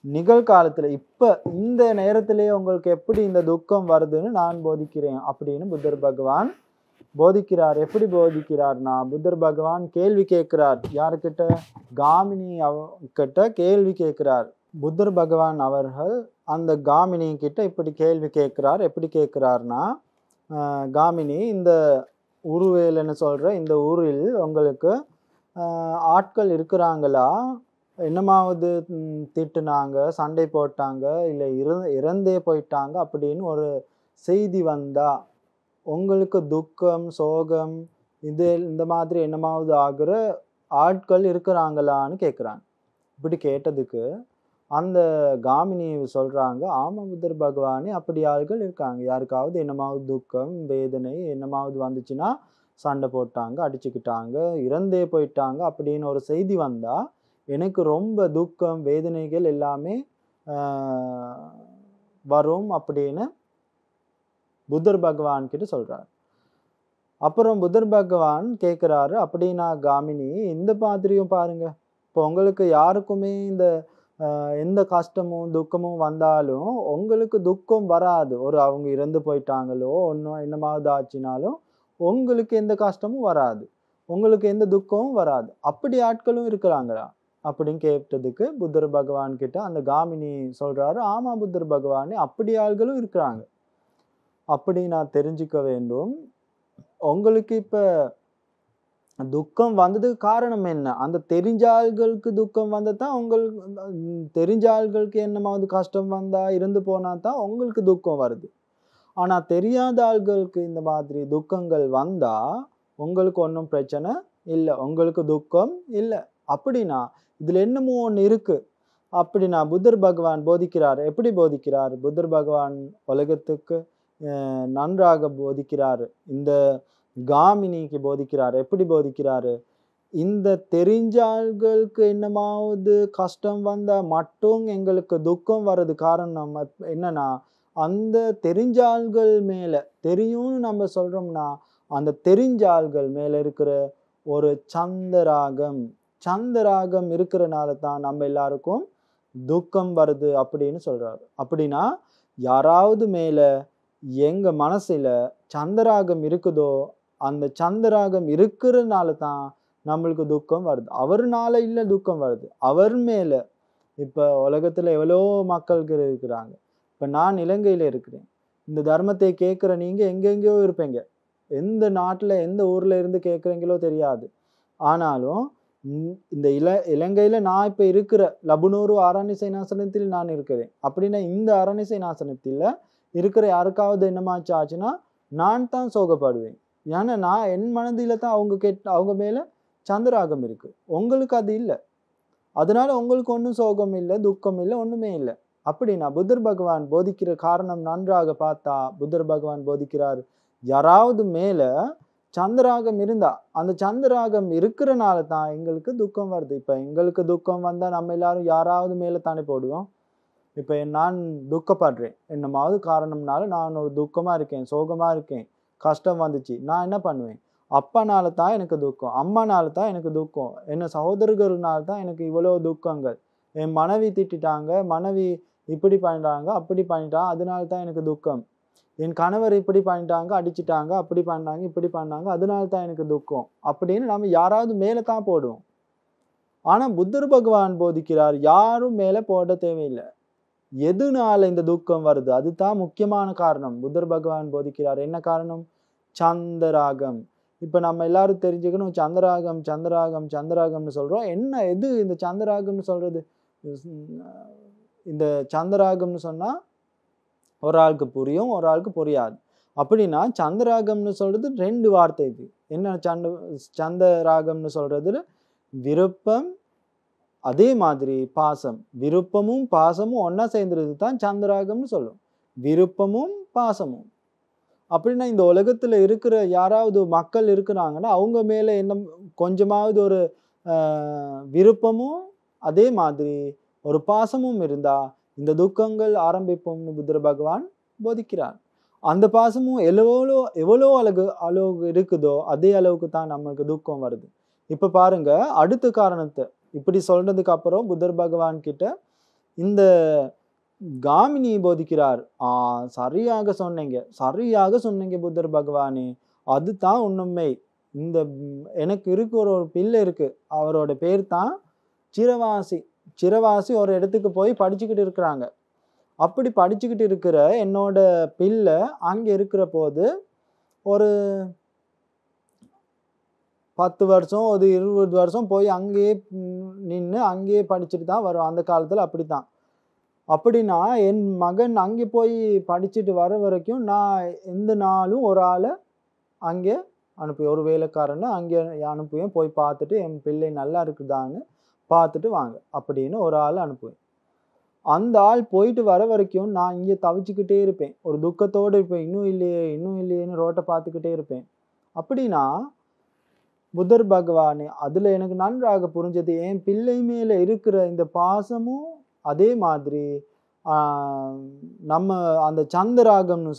நிகழ்காலத்துல இப்ப இந்த நேரத்திலேயே உங்களுக்கு எப்படி இந்த துக்கம் வருதுன்னு நான் போதிக்கிறேன் அப்படின்னு புத்தர் பகவான் போதிக்கிறார். எப்படி போதிக்கிறார்னா, புத்தர் பகவான் கேள்வி கேட்கிறார். யாருக்கிட்ட? காமினி கிட்ட கேள்வி கேட்கிறார். புத்தர் பகவான் அவர்கள் அந்த காமினி கிட்ட இப்படி கேள்வி கேட்கிறார். எப்படி கேட்கிறார்னா, காமினி, இந்த உருவேலன்னு சொல்ற இந்த ஊரில் உங்களுக்கு ஆட்கள் இருக்கிறாங்களா? என்னமாவது திட்டுனாங்க, சண்டை போட்டாங்க, இல்லை இறந்தே போயிட்டாங்க அப்படின்னு ஒரு செய்தி வந்தா உங்களுக்கு துக்கம் சோகம் இந்த மாதிரி என்னமாவது ஆகுற ஆட்கள் இருக்கிறாங்களான்னு கேட்குறாங்க. இப்படி கேட்டதுக்கு அந்த காமினி சொல்றாங்க, ஆமா புத்தர் பகவானே, அப்படி ஆட்கள் இருக்காங்க. யாருக்காவது என்னமாவது துக்கம் வேதனை என்னமாவது வந்துச்சுன்னா சண்டை போட்டாங்க, அடிச்சுக்கிட்டாங்க, இறந்தே போயிட்டாங்க அப்படின்னு ஒரு செய்தி வந்தா எனக்கு ரொம்ப துக்கம் வேதனைகள் எல்லாமே வரும் அப்படின்னு புத்தர் பகவான் கிட்ட சொல்றாரு. அப்புறம் புத்தர் பகவான் கேட்கிறாரு, அப்படின்னா காமினி, இந்த மாதிரியும் பாருங்க, இப்போ உங்களுக்கு யாருக்குமே இந்த எந்த கஷ்டமும் துக்கமும் வந்தாலும் உங்களுக்கு துக்கம் வராது. ஒரு அவங்க இறந்து போயிட்டாங்களோ ஒன்றும் என்னமாவது ஆச்சுனாலும் உங்களுக்கு எந்த கஷ்டமும் வராது, உங்களுக்கு எந்த துக்கமும் வராது. அப்படி ஆட்களும் இருக்கிறாங்களா அப்படின்னு கேட்டதுக்கு புத்தர் பகவான் கிட்ட அந்த காமினி சொல்றாரு, ஆமா புத்தர் பகவானே, அப்படி ஆள்களும் இருக்கிறாங்க. அப்படி நான் தெரிஞ்சுக்க வேண்டும். உங்களுக்கு இப்ப துக்கம் வந்ததுக்கு காரணம் என்ன? அந்த தெரிஞ்ச ஆள்களுக்கு துக்கம் வந்தா தான் உங்களுக்கு தெரிஞ்ச ஆள்களுக்கு என்னமாவது கஷ்டம் வந்தா, இறந்து போனா தான் உங்களுக்கு துக்கம் வருது. ஆனா தெரியாத ஆள்களுக்கு இந்த மாதிரி துக்கங்கள் வந்தா, உங்களுக்கு ஒண்ணும் பிரச்சனை இல்ல. உங்களுக்கு துக்கம் இல்ல. அப்படின்னா, இதுல என்னமோ ஒண்ணு இருக்கு. அப்படின்னா புத்தர் பகவான் போதிக்கிறார். எப்படி போதிக்கிறார்? புத்தர் பகவான் உலகத்துக்கு நன்றாக போதிக்கிறாரு. இந்த காமினிக்கு போதிக்கிறார். எப்படி போதிக்கிறாரு? இந்த தெரிஞ்ச ஆள்களுக்கு என்னமாவது கஷ்டம் வந்தா மட்டும் எங்களுக்கு துக்கம் வர்றது காரணம் என்னன்னா, அந்த தெரிஞ்ச ஆள்கள் மேல தெரியும்னு நம்ம சொல்றோம்னா, அந்த தெரிஞ்ச ஆள்கள் மேல இருக்கிற ஒரு சந்தராகம் இருக்கிறனால தான் நம்ம எல்லாருக்கும் துக்கம் வருது அப்படின்னு சொல்றாரு. அப்படின்னா யாராவது மேல எங்க மனசுல சந்தராகம் இருக்குதோ, அந்த சந்தராகம் இருக்கிறனால தான் நம்மளுக்கு துக்கம் வருது. அவர்னால இல்ல துக்கம் வருது. அவர் மேல இப்ப உலகத்துல எவ்வளோ மக்கள்கள் இருக்கிறாங்க. இப்ப நான் இலங்கையில இருக்கிறேன். இந்த தர்மத்தை கேட்கிற நீங்க எங்கெங்கேயோ இருப்பீங்க. எந்த நாட்டுல எந்த ஊர்ல இருந்து கேட்குறீங்களோ தெரியாது. ஆனாலும் இந்த இலங்கையில நான் இப்ப இருக்கிற லபுனூரு அரணி சேனாசனத்தில் நான் இருக்கிறேன். அப்படின்னா இந்த அரணி சேனாசனத்துல இருக்கிற யாருக்காவது என்னமாச்சு ஆச்சுன்னா நான் தான் சோகப்படுவேன். ஏன்னா நான் என் மனதில தான் அவங்க மேல சந்திராகம் இருக்கு. உங்களுக்கு அது இல்லை. அதனால உங்களுக்கு ஒன்றும் சோகம் இல்லை, துக்கம் இல்லை, ஒண்ணுமே இல்லை. அப்படின்னா புத்தர் பகவான் போதிக்கிற காரணம் நன்றாக பார்த்தா புத்தர் பகவான் போதிக்கிறார், யாராவது மேல சந்திராகம் இருந்தா அந்த சந்திராகம் இருக்கிறனால தான் எங்களுக்கு துக்கம் வருது. இப்ப எங்களுக்கு துக்கம் வந்தா நம்ம எல்லாரும் யாராவது மேல தானே போடுவோம். இப்ப நான் துக்கப்படுறேன், என்னமாவது காரணம்னால நான் ஒரு துக்கமா இருக்கேன், சோகமா இருக்கேன், கஷ்டம் வந்துச்சு, நான் என்ன பண்ணுவேன்? அப்பானால தான் எனக்கு துக்கம், அம்மானால தான் எனக்கு துக்கம், என்ன சகோதரர்கள்னால தான் எனக்கு இவ்வளவு துக்கங்கள், என் மனைவி திட்டாங்க, மனைவி இப்படி பண்ணிட்டாங்க, அப்படி பண்ணிட்டாங்க, அதனால தான் எனக்கு துக்கம், என் கணவர் இப்படி பண்ணிட்டாங்க, அடிச்சுட்டாங்க, அப்படி பண்ணாங்க, இப்படி பண்ணாங்க, அதனால தான் எனக்கு துக்கம் அப்படின்னு நம்ம யாராவது மேல தான் போடுவோம். ஆனா புத்தர் பகவான் போதிக்கிறார், யாரும் மேல போட தேவையில்லை. எதுனால இந்த துக்கம் வருது அதுதான் முக்கியமான காரணம். புத்தர் பகவான் போதிக்கிறார். என்ன காரணம்? சந்தராகம். இப்ப நம்ம எல்லாரும் தெரிஞ்சுக்கணும், சந்திராகம்னு சொல்றோம். என்ன எது இந்த சந்திராகம்னு சொல்றது? இந்த சந்திராகம்னு சொன்னா ஒரு ஆளுக்கு புரியும், ஒரு ஆளுக்கு புரியாது. அப்படின்னா சந்திராகம்னு சொல்றது 2 வார்த்தை இது. என்ன சந்திராகம்னு சொல்றது? விருப்பம், அதே மாதிரி பாசம். விருப்பமும் பாசமும் ஒன்னா சேர்ந்துறது தான் சந்திராகம்னு சொல்லும். விருப்பமும் பாசமும். அப்படின்னா இந்த உலகத்துல இருக்கிற யாராவது மக்கள் இருக்கிறாங்கன்னா அவங்க மேல என்ன கொஞ்சமாவது ஒரு விருப்பமும் அதே மாதிரி ஒரு பாசமும் இருந்தா இந்த துக்கங்கள் ஆரம்பிப்போம்னு புத்தர் பகவான் போதிக்கிறார். அந்த பாசமும் எவ்வளோ அளவு இருக்குதோ அதே அளவுக்கு தான் நமக்கு துக்கம் வருது. இப்ப பாருங்க, அடுத்த காரணத்தை இப்படி சொல்றதுக்கு அப்புறம் புத்தர் பகவான் கிட்ட இந்த காமினி போதிக்கிறார். சரியாக சொன்னீங்க புத்தர் பகவானே, அதுதான் உண்மை. இந்த எனக்கு இருக்கு ஒரு பிள்ளை இருக்கு, அவரோட பேர் தான் சிரவாசி ஒரு இடத்துக்கு போய் படிச்சுக்கிட்டு இருக்கிறாங்க. அப்படி படிச்சுக்கிட்டு இருக்கிற என்னோட பிள்ளை அங்க இருக்கிற போது ஒரு 10 வருஷம் ஒரு 20 வருஷம் போய் அங்கேயே நின்று அங்கேயே படிச்சுட்டு தான் வரும். அந்த காலத்துல அப்படித்தான். அப்படின்னா என் மகன் அங்கே போய் படிச்சுட்டு வர வரைக்கும் நான் எந்த நாளும் ஒரு ஆளை அங்கே அனுப்புவேன், ஒரு வேலைக்காரனை அங்கே அனுப்புவேன். போய் பார்த்துட்டு என் பிள்ளை நல்லா இருக்குதான்னு பார்த்துட்டு வாங்க அப்படின்னு ஒரு ஆள் அனுப்புவேன். அந்த ஆள் போயிட்டு வர வரைக்கும் நான் இங்கே தவிச்சுக்கிட்டே இருப்பேன், ஒரு துக்கத்தோடு இருப்பேன். இன்னும் இல்லையேன்னு ரோட்டை பார்த்துக்கிட்டே இருப்பேன். அப்படின்னா புத்தர் பகவானே அதுல எனக்கு நன்றாக புரிஞ்சது, என் பிள்ளை மேல இருக்கிற இந்த பாசமும் அதே மாதிரி நம்ம அந்த சந்திராகம்னு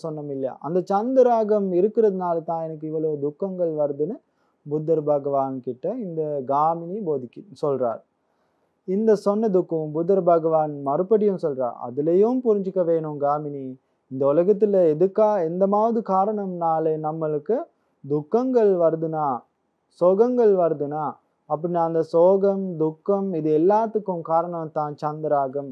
சொன்னோம் இல்லையா, அந்த சந்திராகம் இருக்கிறதுனால தான் எனக்கு இவ்வளவு துக்கங்கள் வருதுன்னு புத்தர் பகவான் கிட்ட இந்த காமினி சொல்றார். இந்த சொன்னதுக்கும் புத்தர் பகவான் மறுபடியும் சொல்றார், அதுலயும் புரிஞ்சுக்க வேணும் காமினி, இந்த உலகத்துல எந்தமாவது காரணம்னாலே நம்மளுக்கு துக்கங்கள் வருதுன்னா, சோகங்கள் வருதுன்னா, அப்படின்னா அந்த சோகம் துக்கம் இது எல்லாத்துக்கும் காரணம் தான் சந்திராகம்.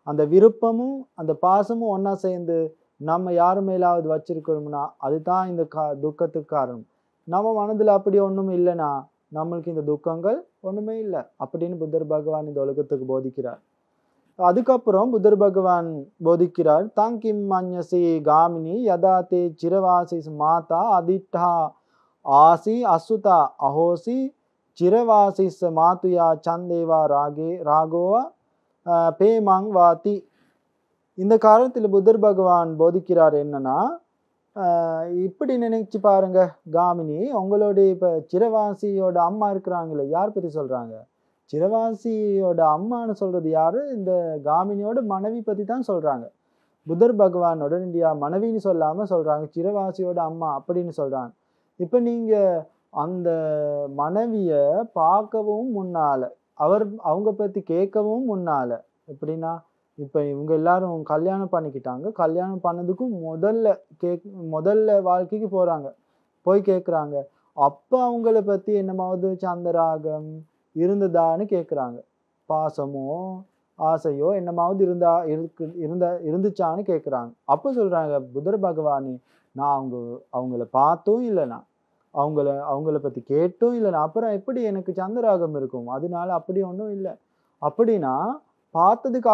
அந்த விருப்பமும் அந்த பாசமும் ஒன்றா சேர்ந்து நம்ம யார் மேலாவது வச்சிருக்கிறோம்னா அதுதான் இந்த துக்கத்துக்கு காரணம். நம்ம மனதில் அப்படி ஒன்றும் இல்லைன்னா நம்மளுக்கு இந்த துக்கங்கள் ஒன்றுமே இல்லை அப்படின்னு புத்தர் பகவான் இந்த உலகத்துக்கு போதிக்கிறார். அதுக்கப்புறம் புத்தர் பகவான் போதிக்கிறார், தாங்கிம் மன்யசி காமினி யதாத்தே சிரவாசி மாதா அதிட்டா ஆசி அசுதா அஹோசி சிரவாசிஸ் மாத்துயா சந்தேவா ராகோவா பேமாங் வாதி. இந்த காலத்தில் புத்தர் பகவான் போதிக்கிறார் என்னன்னா, இப்படி நினைச்சு பாருங்க காமினி, உங்களுடைய இப்ப சிரவாசியோட அம்மா இருக்கிறாங்களே, யார் பத்தி சொல்றாங்க? சிரவாசியோட அம்மான்னு சொல்றது யாரு? இந்த காமினியோட மனைவி பத்தி தான் சொல்றாங்க. புத்தர் பகவானோட இந்தியா மனைவின்னு சொல்லாம சொல்றாங்க சிரவாசியோட அம்மா அப்படின்னு சொல்றாங்க. இப்ப நீங்க அந்த மனைவிய பார்க்கவும் முன்னால அவங்க பத்தி கேட்கவும் முன்னால எப்படின்னா, இப்ப இவங்க எல்லாரும் கல்யாணம் பண்ணிக்கிட்டாங்க. கல்யாணம் பண்ணதுக்கும் முதல்ல வாழ்க்கைக்கு போறாங்க. போய் கேட்குறாங்க. அப்ப அவங்கள பத்தி என்னமாவது சந்தராகம் இருந்ததான்னு கேட்குறாங்க. பாசமோ ஆசையோ என்னமாவது இருந்துச்சான்னு கேட்குறாங்க. அப்போ சொல்றாங்க புத்தர் பகவானே, நான் அவங்கள பார்த்தும் இல்லைனா அவங்கள பத்தி கேட்டும் இல்லைனா அப்புறம் எப்படி எனக்கு சந்தராகம் இருக்கும்? அதனால அப்படி ஒன்றும் இல்லை. அப்படின்னா பார்த்ததுக்கு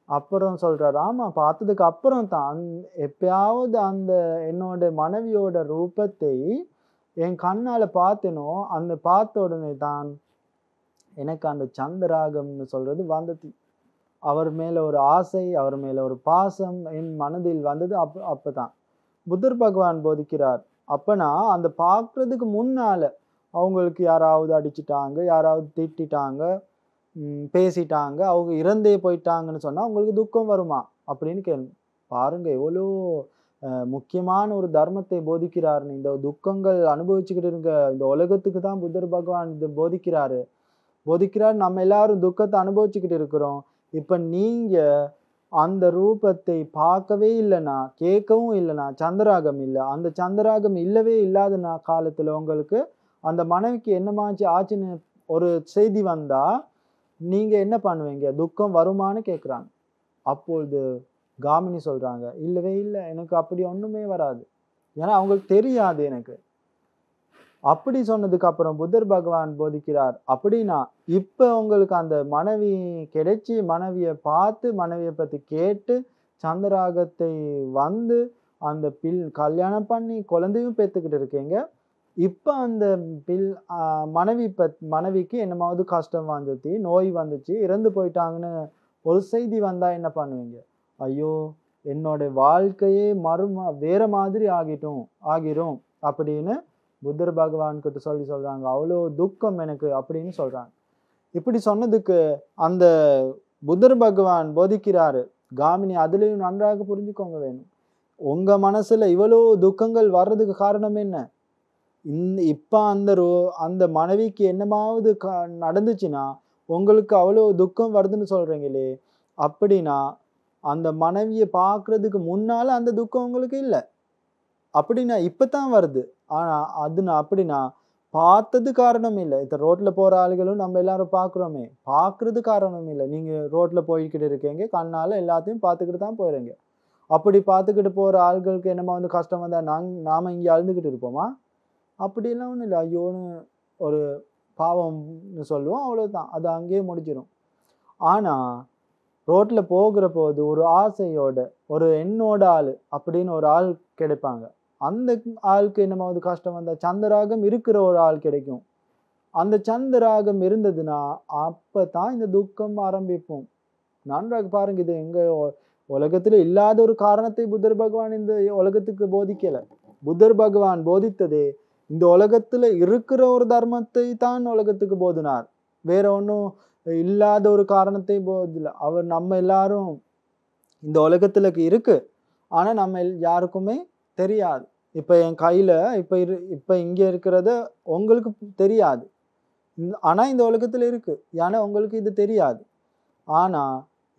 அப்புறம் சொல்றாரு, ஆமா பார்த்ததுக்கு அப்புறம் தான் எப்பயாவது அந்த என்னோட மனைவியோட ரூபத்தை என் கண்ணால பார்த்தனோ, அந்த பார்த்த உடனே தான் எனக்கு அந்த சந்தராகம்னு சொல்றது வந்தது. அவர் மேல ஒரு ஆசை, அவர் மேல ஒரு பாசம் என் மனதில் வந்தது. அப்பதான் புத்தர் பகவான் போதிக்கிறார். அப்பனா அந்த பார்க்கறதுக்கு முன்னால அவங்களுக்கு யாராவது அடிச்சுட்டாங்க, யாராவது திட்டாங்க, பேசிட்டாங்க, அவங்க இறந்தே போயிட்டாங்கன்னு சொன்னா உங்களுக்கு துக்கம் வருமா அப்படின்னு கேள்வி. பாருங்க எவ்வளோ முக்கியமான ஒரு தர்மத்தை போதிக்கிறாருன்னு. இந்த துக்கங்கள் அனுபவிச்சுக்கிட்டு இருக்க இந்த உலகத்துக்கு தான் புத்தர் பகவான் இது போதிக்கிறார். நம்ம எல்லாரும் துக்கத்தை அனுபவிச்சுக்கிட்டு இருக்கிறோம். இப்ப நீங்க அந்த ரூபத்தை பார்க்கவே இல்லைன்னா, கேட்கவும் இல்லைன்னா சந்திராகம் இல்லை. அந்த சந்திராகம் இல்லவே இல்லாத காலத்துல உங்களுக்கு அந்த மனைவிக்கு என்னமாச்சு ஆச்சுன்னு ஒரு செய்தி வந்தா நீங்க என்ன பண்ணுவீங்க? துக்கம் வருமானு கேட்குறாங்க. அப்பொழுது காமினி சொல்றாங்க, இல்லவே இல்லை, எனக்கு அப்படி ஒண்ணுமே வராது. ஏன்னா அவங்களுக்கு தெரியாது எனக்கு. அப்படி சொன்னதுக்கு அப்புறம் புத்தர் பகவான் போதிக்கிறார், அப்படின்னா இப்ப உங்களுக்கு அந்த மனைவி கிடைச்சி மனைவியை பார்த்து மனைவியை பத்தி கேட்டு சந்திராகத்தை வந்து அந்த கல்யாணம் பண்ணி குழந்தையும் பெற்றுக்கிட்டு இருக்கீங்க. இப்ப அந்த மனைவிக்கு என்னமாவது கஷ்டம் வந்துச்சு, நோய் வந்துச்சு, இறந்து போயிட்டாங்கன்னு ஒரு செய்தி வந்தா என்ன பண்ணுவீங்க? ஐயோ என்னோட வாழ்க்கையே வேற மாதிரி ஆகிரும் அப்படின்னு புத்தர் பகவான் கிட்ட சொல்றாங்க. அவ்வளோ துக்கம் எனக்கு அப்படின்னு சொல்றாங்க. இப்படி சொன்னதுக்கு அந்த புத்தர் பகவான் போதிக்கிறாரு, காமினி அதுலயும் நன்றாக புரிஞ்சுக்கோங்க வேணும். உங்க மனசுல இவ்வளோ துக்கங்கள் வர்றதுக்கு காரணம் என்ன? இப்ப அந்த மனைவிக்கு என்னமாவது நடந்துச்சுன்னா உங்களுக்கு அவ்வளோ துக்கம் வருதுன்னு சொல்றீங்களே, அப்படின்னா அந்த மனைவியை பார்க்கறதுக்கு முன்னால அந்த துக்கம் உங்களுக்கு இல்லை. அப்படின்னா இப்பதான் வருது. ஆனா அப்படின்னா பார்த்தது காரணம் இல்லை. இந்த ரோட்ல போற ஆளுகளும் நம்ம எல்லாரும் பார்க்குறோமே, பார்க்கறது காரணம் இல்லை. நீங்க ரோட்ல போய்கிட்டு இருக்கீங்க, கண்ணால எல்லாத்தையும் பார்த்துக்கிட்டு தான் போறீங்க. அப்படி பார்த்துக்கிட்டு போற ஆள்களுக்கு என்னமா வந்து கஷ்டம் வந்தா நாம இங்க அழுந்துகிட்டு இருப்போமா? அப்படியெல்லாம் ஒன்றும் இல்லை. ஐயோன்னு ஒரு பாவம்னு சொல்லுவோம், அவ்வளவுதான், அது அங்கேயே முடிஞ்சிடும். ஆனா ரோட்ல போகிற போது ஒரு ஆசையோட ஒரு என்னோட ஆளு அப்படின்னு ஒரு ஆள் கிடைப்பாங்க. அந்த ஆளுக்கு என்னமாவது கஷ்டம் வந்தா சந்திராகம் இருக்கிற ஒரு ஆள் கிடைக்கும். அந்த சந்திராகம் இருந்ததுன்னா அப்பதான் இந்த துக்கம் ஆரம்பிப்போம். நன்றாக பாருங்க, இது எங்க உலகத்துல இல்லாத ஒரு காரணத்தை புத்தர் பகவான் இந்த உலகத்துக்கு போதிக்கல. புத்தர் பகவான் போதித்ததே இந்த உலகத்துல இருக்கிற ஒரு தர்மத்தை தான் உலகத்துக்கு போதினார். வேற ஒன்றும் இல்லாத ஒரு காரணத்தை போதில்லை. அவர் நம்ம எல்லாரும் இந்த உலகத்துல இருக்கு, ஆனா நம்ம யாருக்குமே தெரியாது. இப்ப என் கையில இப்ப இங்க இருக்கிறத உங்களுக்கு தெரியாது, ஆனா இந்த உலகத்துல இருக்கு. ஏன்னா உங்களுக்கு இது தெரியாது. ஆனா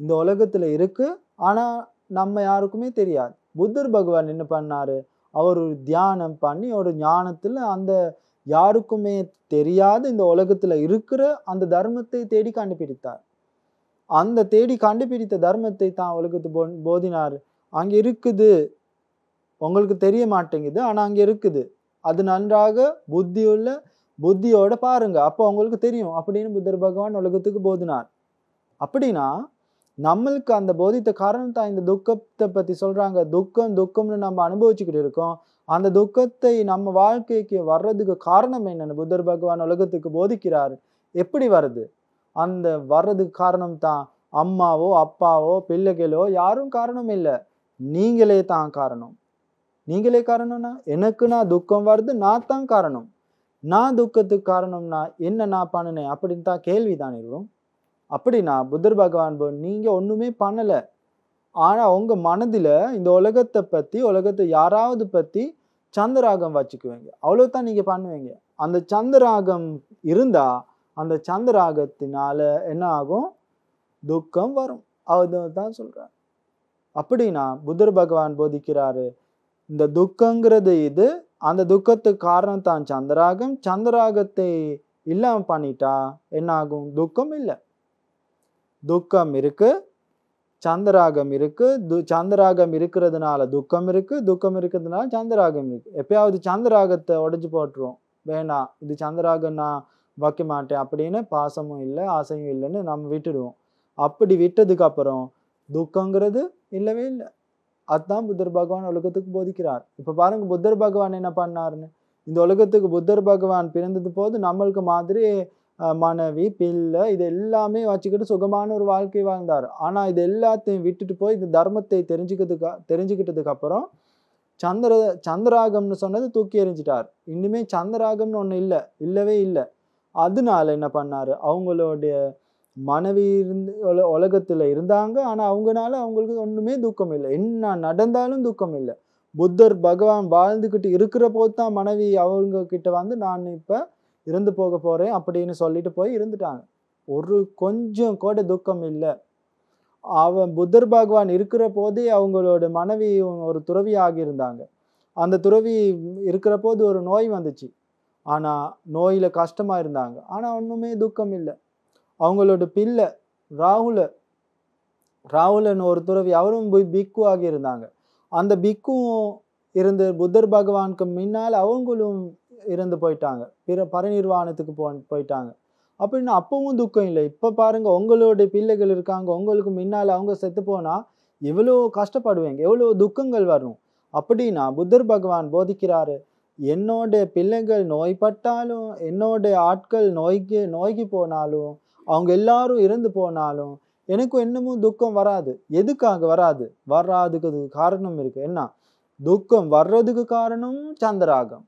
இந்த உலகத்துல இருக்கு, ஆனா நம்ம யாருக்குமே தெரியாது. புத்தர் பகவான் என்ன பண்ணாரு? அவர் ஒரு தியானம் பண்ணி ஒரு ஞானத்துல அந்த யாருக்குமே தெரியாத இந்த உலகத்துல இருக்கிற அந்த தர்மத்தை தேடி கண்டுபிடித்தார். அந்த தேடி கண்டுபிடித்த தர்மத்தை தான் உலகத்துக்கு போதினார். அங்க இருக்குது, உங்களுக்கு தெரிய மாட்டேங்குது, ஆனா அங்க இருக்குது. அது நன்றாக புத்தியோட பாருங்க, அப்போ உங்களுக்கு தெரியும் அப்படின்னு புத்தர் பகவான் உலகத்துக்கு போதினார். அப்படின்னா நம்மளுக்கு அந்த போதித்த காரணம் தான் இந்த துக்கத்தை பத்தி சொல்றாங்க. துக்கம்னு நம்ம அனுபவிச்சுக்கிட்டு இருக்கோம். அந்த துக்கத்தை நம்ம வாழ்க்கைக்கு வர்றதுக்கு காரணம் என்னன்னு புத்தர் பகவான் உலகத்துக்கு போதிக்கிறார். எப்படி வருது? அந்த வர்றதுக்கு காரணம் தான் அம்மாவோ அப்பாவோ பிள்ளைகளோ யாரும் காரணம் இல்லை, நீங்களே தான் காரணம். நீங்களே காரணம்னா எனக்கு நான் துக்கம் வருது, நான் தான் காரணம். நான் துக்கத்துக்கு காரணம்னா என்ன நான் பண்ணினேன் அப்படின்னு தான் கேள்விதான் இருக்கும். அப்படின்னா புத்தர் பகவான் நீங்க ஒண்ணுமே பண்ணல, ஆனா உங்க மனதுல இந்த உலகத்தை யாராவது பத்தி சந்திராகம் வச்சுக்குவீங்க, அவ்வளவுதான் நீங்க பண்ணுவீங்க. அந்த சந்திராகம் இருந்தா அந்த சந்திராகத்தினால என்ன ஆகும்? துக்கம் வரும். அதுதான் சொல்றார். அப்படின்னா புத்தர் பகவான் போதிக்கிறாரு, இந்த துக்கங்கிறது இது, அந்த துக்கத்துக்கு காரணம் தான் சந்திராகம். சந்திராகத்தை இல்லாம பண்ணிட்டா என்ன ஆகும்? துக்கம் இல்லை. துக்கம் இருக்கு, சந்திராகம் இருக்கு. சந்திராகம் இருக்கிறதுனால துக்கம் இருக்கு, துக்கம் இருக்கிறதுனால சந்திராகம் இருக்கு. எப்பயாவது சந்திராகத்தை உடைச்சு போட்டுருவோம், வேணாம் இது சந்திராகம் நான் வைக்க மாட்டேன் அப்படின்னு, பாசமும் இல்லை ஆசையும் இல்லைன்னு நம்ம விட்டுடுவோம். அப்படி விட்டதுக்கு அப்புறம் துக்கங்கிறது இல்லவே இல்லை. அதுதான் புத்தர் பகவான் உலகத்துக்கு போதிக்கிறார். இப்ப பாருங்க புத்தர் பகவான் என்ன பண்ணாருன்னு. இந்த உலகத்துக்கு புத்தர் பகவான் பிறந்தது போது நம்மளுக்கு மாதிரி மனைவி பிள்ளை இது எல்லாமே வச்சுக்கிட்டு சுகமான ஒரு வாழ்க்கை வாழ்ந்தார். ஆனா இது எல்லாத்தையும் விட்டுட்டு போய் இந்த தர்மத்தை தெரிஞ்சுக்கிட்டதுக்கு அப்புறம் சந்திராகம்னு சொன்னது தூக்கி எறிஞ்சிட்டார். இனிமே சந்திராகம்னு ஒண்ணு இல்லவே இல்லை. அதனால என்ன பண்ணாரு, அவங்களுடைய மனைவி உலகத்துல இருந்தாங்க, ஆனா அவங்களுக்கு ஒண்ணுமே துக்கம் இல்லை, என்ன நடந்தாலும் துக்கம் இல்லை. புத்தர் பகவான் வாழ்ந்துகிட்டு இருக்கிற போது தான் மனைவி அவங்க கிட்ட வந்து நான் இப்ப இறந்து போக போறேன் அப்படின்னு சொல்லிட்டு போய் இருந்துட்டாங்க. ஒரு கொஞ்சம் கூட துக்கம் இல்லை. புத்தர் பகவான் இருக்கிற போதே அவங்களோட மனைவி ஒரு துறவி ஆகியிருந்தாங்க. அந்த துறவி இருக்கிற போது ஒரு நோய் வந்துச்சு. ஆனா நோயில கஷ்டமா இருந்தாங்க, ஆனா ஒண்ணுமே துக்கம் இல்லை. அவங்களோட பிள்ளை ராகுலன் ஒரு துறவி, அவரும் பிக்கு ஆகி இருந்தாங்க. அந்த பிக்கும் இருந்து புத்தர் பகவானுக்கு முன்னால் அவங்களும் இறந்து போயிட்டாங்க, பரிநிர்வாணத்துக்கு போயிட்டாங்க. அப்படின்னு அப்பவும் துக்கம் இல்லை. இப்ப பாருங்க, உங்களுடைய பிள்ளைகள் இருக்காங்க, உங்களுக்கு முன்னால அவங்க செத்து போனா எவ்வளவு கஷ்டப்படுவீங்க, எவ்வளவு துக்கங்கள் வரும். அப்படின்னா புத்தர் பகவான் போதிக்கிறாரு, என்னோட பிள்ளைகள் நோய்பட்டாலும், என்னோட ஆட்கள் நோய்க்கு போனாலும், அவங்க எல்லாரும் இறந்து போனாலும் எனக்கு என்னமும் துக்கம் வராது. எதுக்காக வராது? வராதுக்கு காரணம் இருக்கு. என்ன துக்கம் வர்றதுக்கு காரணம்? சந்திராகம்.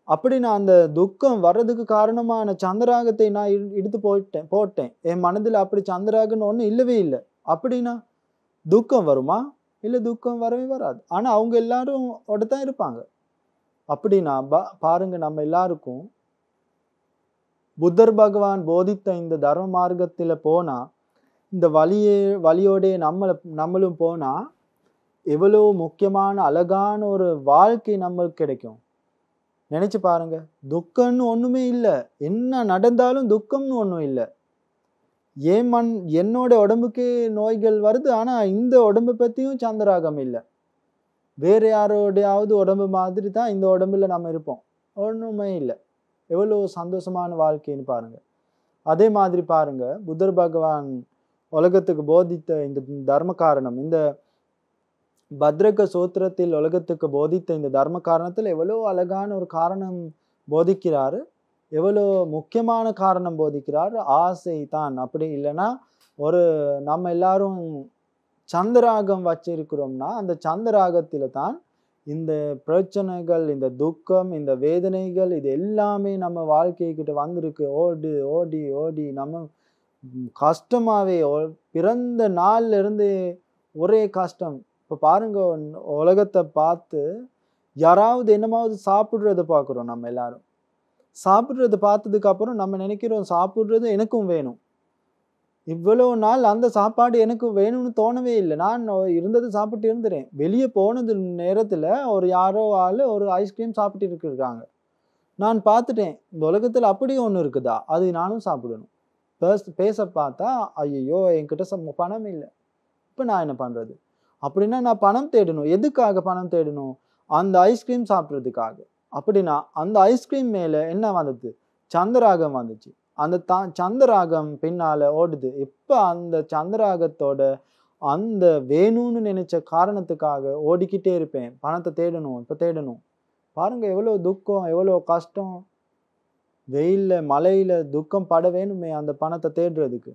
அப்படி நான் அந்த துக்கம் வர்றதுக்கு காரணமான சந்திராகத்தை நான் எடுத்து போட்டேன் என் மனதில். அப்படி சந்திராகன்னு ஒண்ணு இல்லவே இல்லை. அப்படின்னா துக்கம் வருமா? இல்லை, துக்கம் வரவே வராது. ஆனா அவங்க எல்லாரும் தான் இருப்பாங்க. அப்படின்னா பாருங்க, நம்ம எல்லாருக்கும் புத்தர் பகவான் போதித்த இந்த தர்ம மார்க்கத்துல போனா, இந்த வழியோட நம்மளும் போனா எவ்வளவு முக்கியமான அழகான ஒரு வாழ்க்கை நம்மளுக்கு கிடைக்கும். நினைச்சு பாருங்க, துக்கம்னு ஒண்ணுமே இல்லை, என்ன நடந்தாலும் துக்கம்னு ஒண்ணும் இல்லை. என்னோட உடம்புக்கே நோய்கள் வருது, ஆனா இந்த உடம்பு பத்தியும் சந்திராகம் இல்லை. வேற யாரோடையாவது உடம்பு மாதிரி தான் இந்த உடம்புல நம்ம இருப்போம், ஒண்ணுமே இல்லை. எவ்வளவு சந்தோஷமான வாழ்க்கைன்னு பாருங்க. அதே மாதிரி பாருங்க, புத்தர் பகவான் உலகத்துக்கு போதித்த இந்த தர்ம காரணம், இந்த பத்ரக சூத்திரத்தில் உலகத்துக்கு போதித்த இந்த தர்ம காரணத்தில் எவ்வளோ அழகான ஒரு காரணம் போதிக்கிறாரு, எவ்வளோ முக்கியமான காரணம் போதிக்கிறாரு. ஆசை தான். அப்படி இல்லைன்னா நம்ம எல்லாரும் சந்திராகம் வச்சிருக்கிறோம்னா அந்த சந்திராகத்தில தான் இந்த பிரச்சனைகள், இந்த துக்கம், இந்த வேதனைகள் இது எல்லாமே நம்ம வாழ்க்கைக்கிட்ட வந்திருக்கு. ஓடி நம்ம கஷ்டமாவே பிறந்த நாள்ல இருந்து ஒரே கஷ்டம். இப்ப பாருங்க, உலகத்தை பார்த்து யாராவது என்னமாவது சாப்பிடுறத பார்க்குறோம். நம்ம எல்லாரும் சாப்பிடுறத பார்த்ததுக்கு அப்புறம் நம்ம நினைக்கிறோம், சாப்பிடுறது எனக்கும் வேணும். இவ்வளவு நாள் அந்த சாப்பாடு எனக்கு வேணும்னு தோணவே இல்லை. நான் இருந்தது சாப்பிட்டு இருந்துறேன். வெளியே போனது நேரத்துல யாரோ ஆளு ஒரு ஐஸ்கிரீம் சாப்பிட்டு இருக்காங்க. நான் பார்த்துட்டேன், இந்த உலகத்துல அப்படியே ஒண்ணு இருக்குதா, அது நானும் சாப்பிடணும். பேச பார்த்தா ஐயோ என்கிட்ட பணம் இல்லை, இப்போ நான் என்ன பண்றது? அப்படின்னா நான் பணம் தேடணும். எதுக்காக பணம் தேடணும்? அந்த ஐஸ்கிரீம் சாப்பிட்றதுக்காக. அப்படின்னா அந்த ஐஸ்கிரீம் மேல என்ன வந்தது? சந்திராகம் வந்துச்சு. அந்த சந்திராகம் பின்னால ஓடுது. இப்ப அந்த சந்திராகத்தோட அந்த வேணும்னு நினைச்ச காரணத்துக்காக ஓடிக்கிட்டே இருப்பேன். பணத்தை தேடணும், இப்ப தேடணும். பாருங்க எவ்வளவு துக்கம், எவ்வளவு கஷ்டம். வெயில்ல மழையில துக்கம் பட வேணுமே அந்த பணத்தை தேடுறதுக்கு.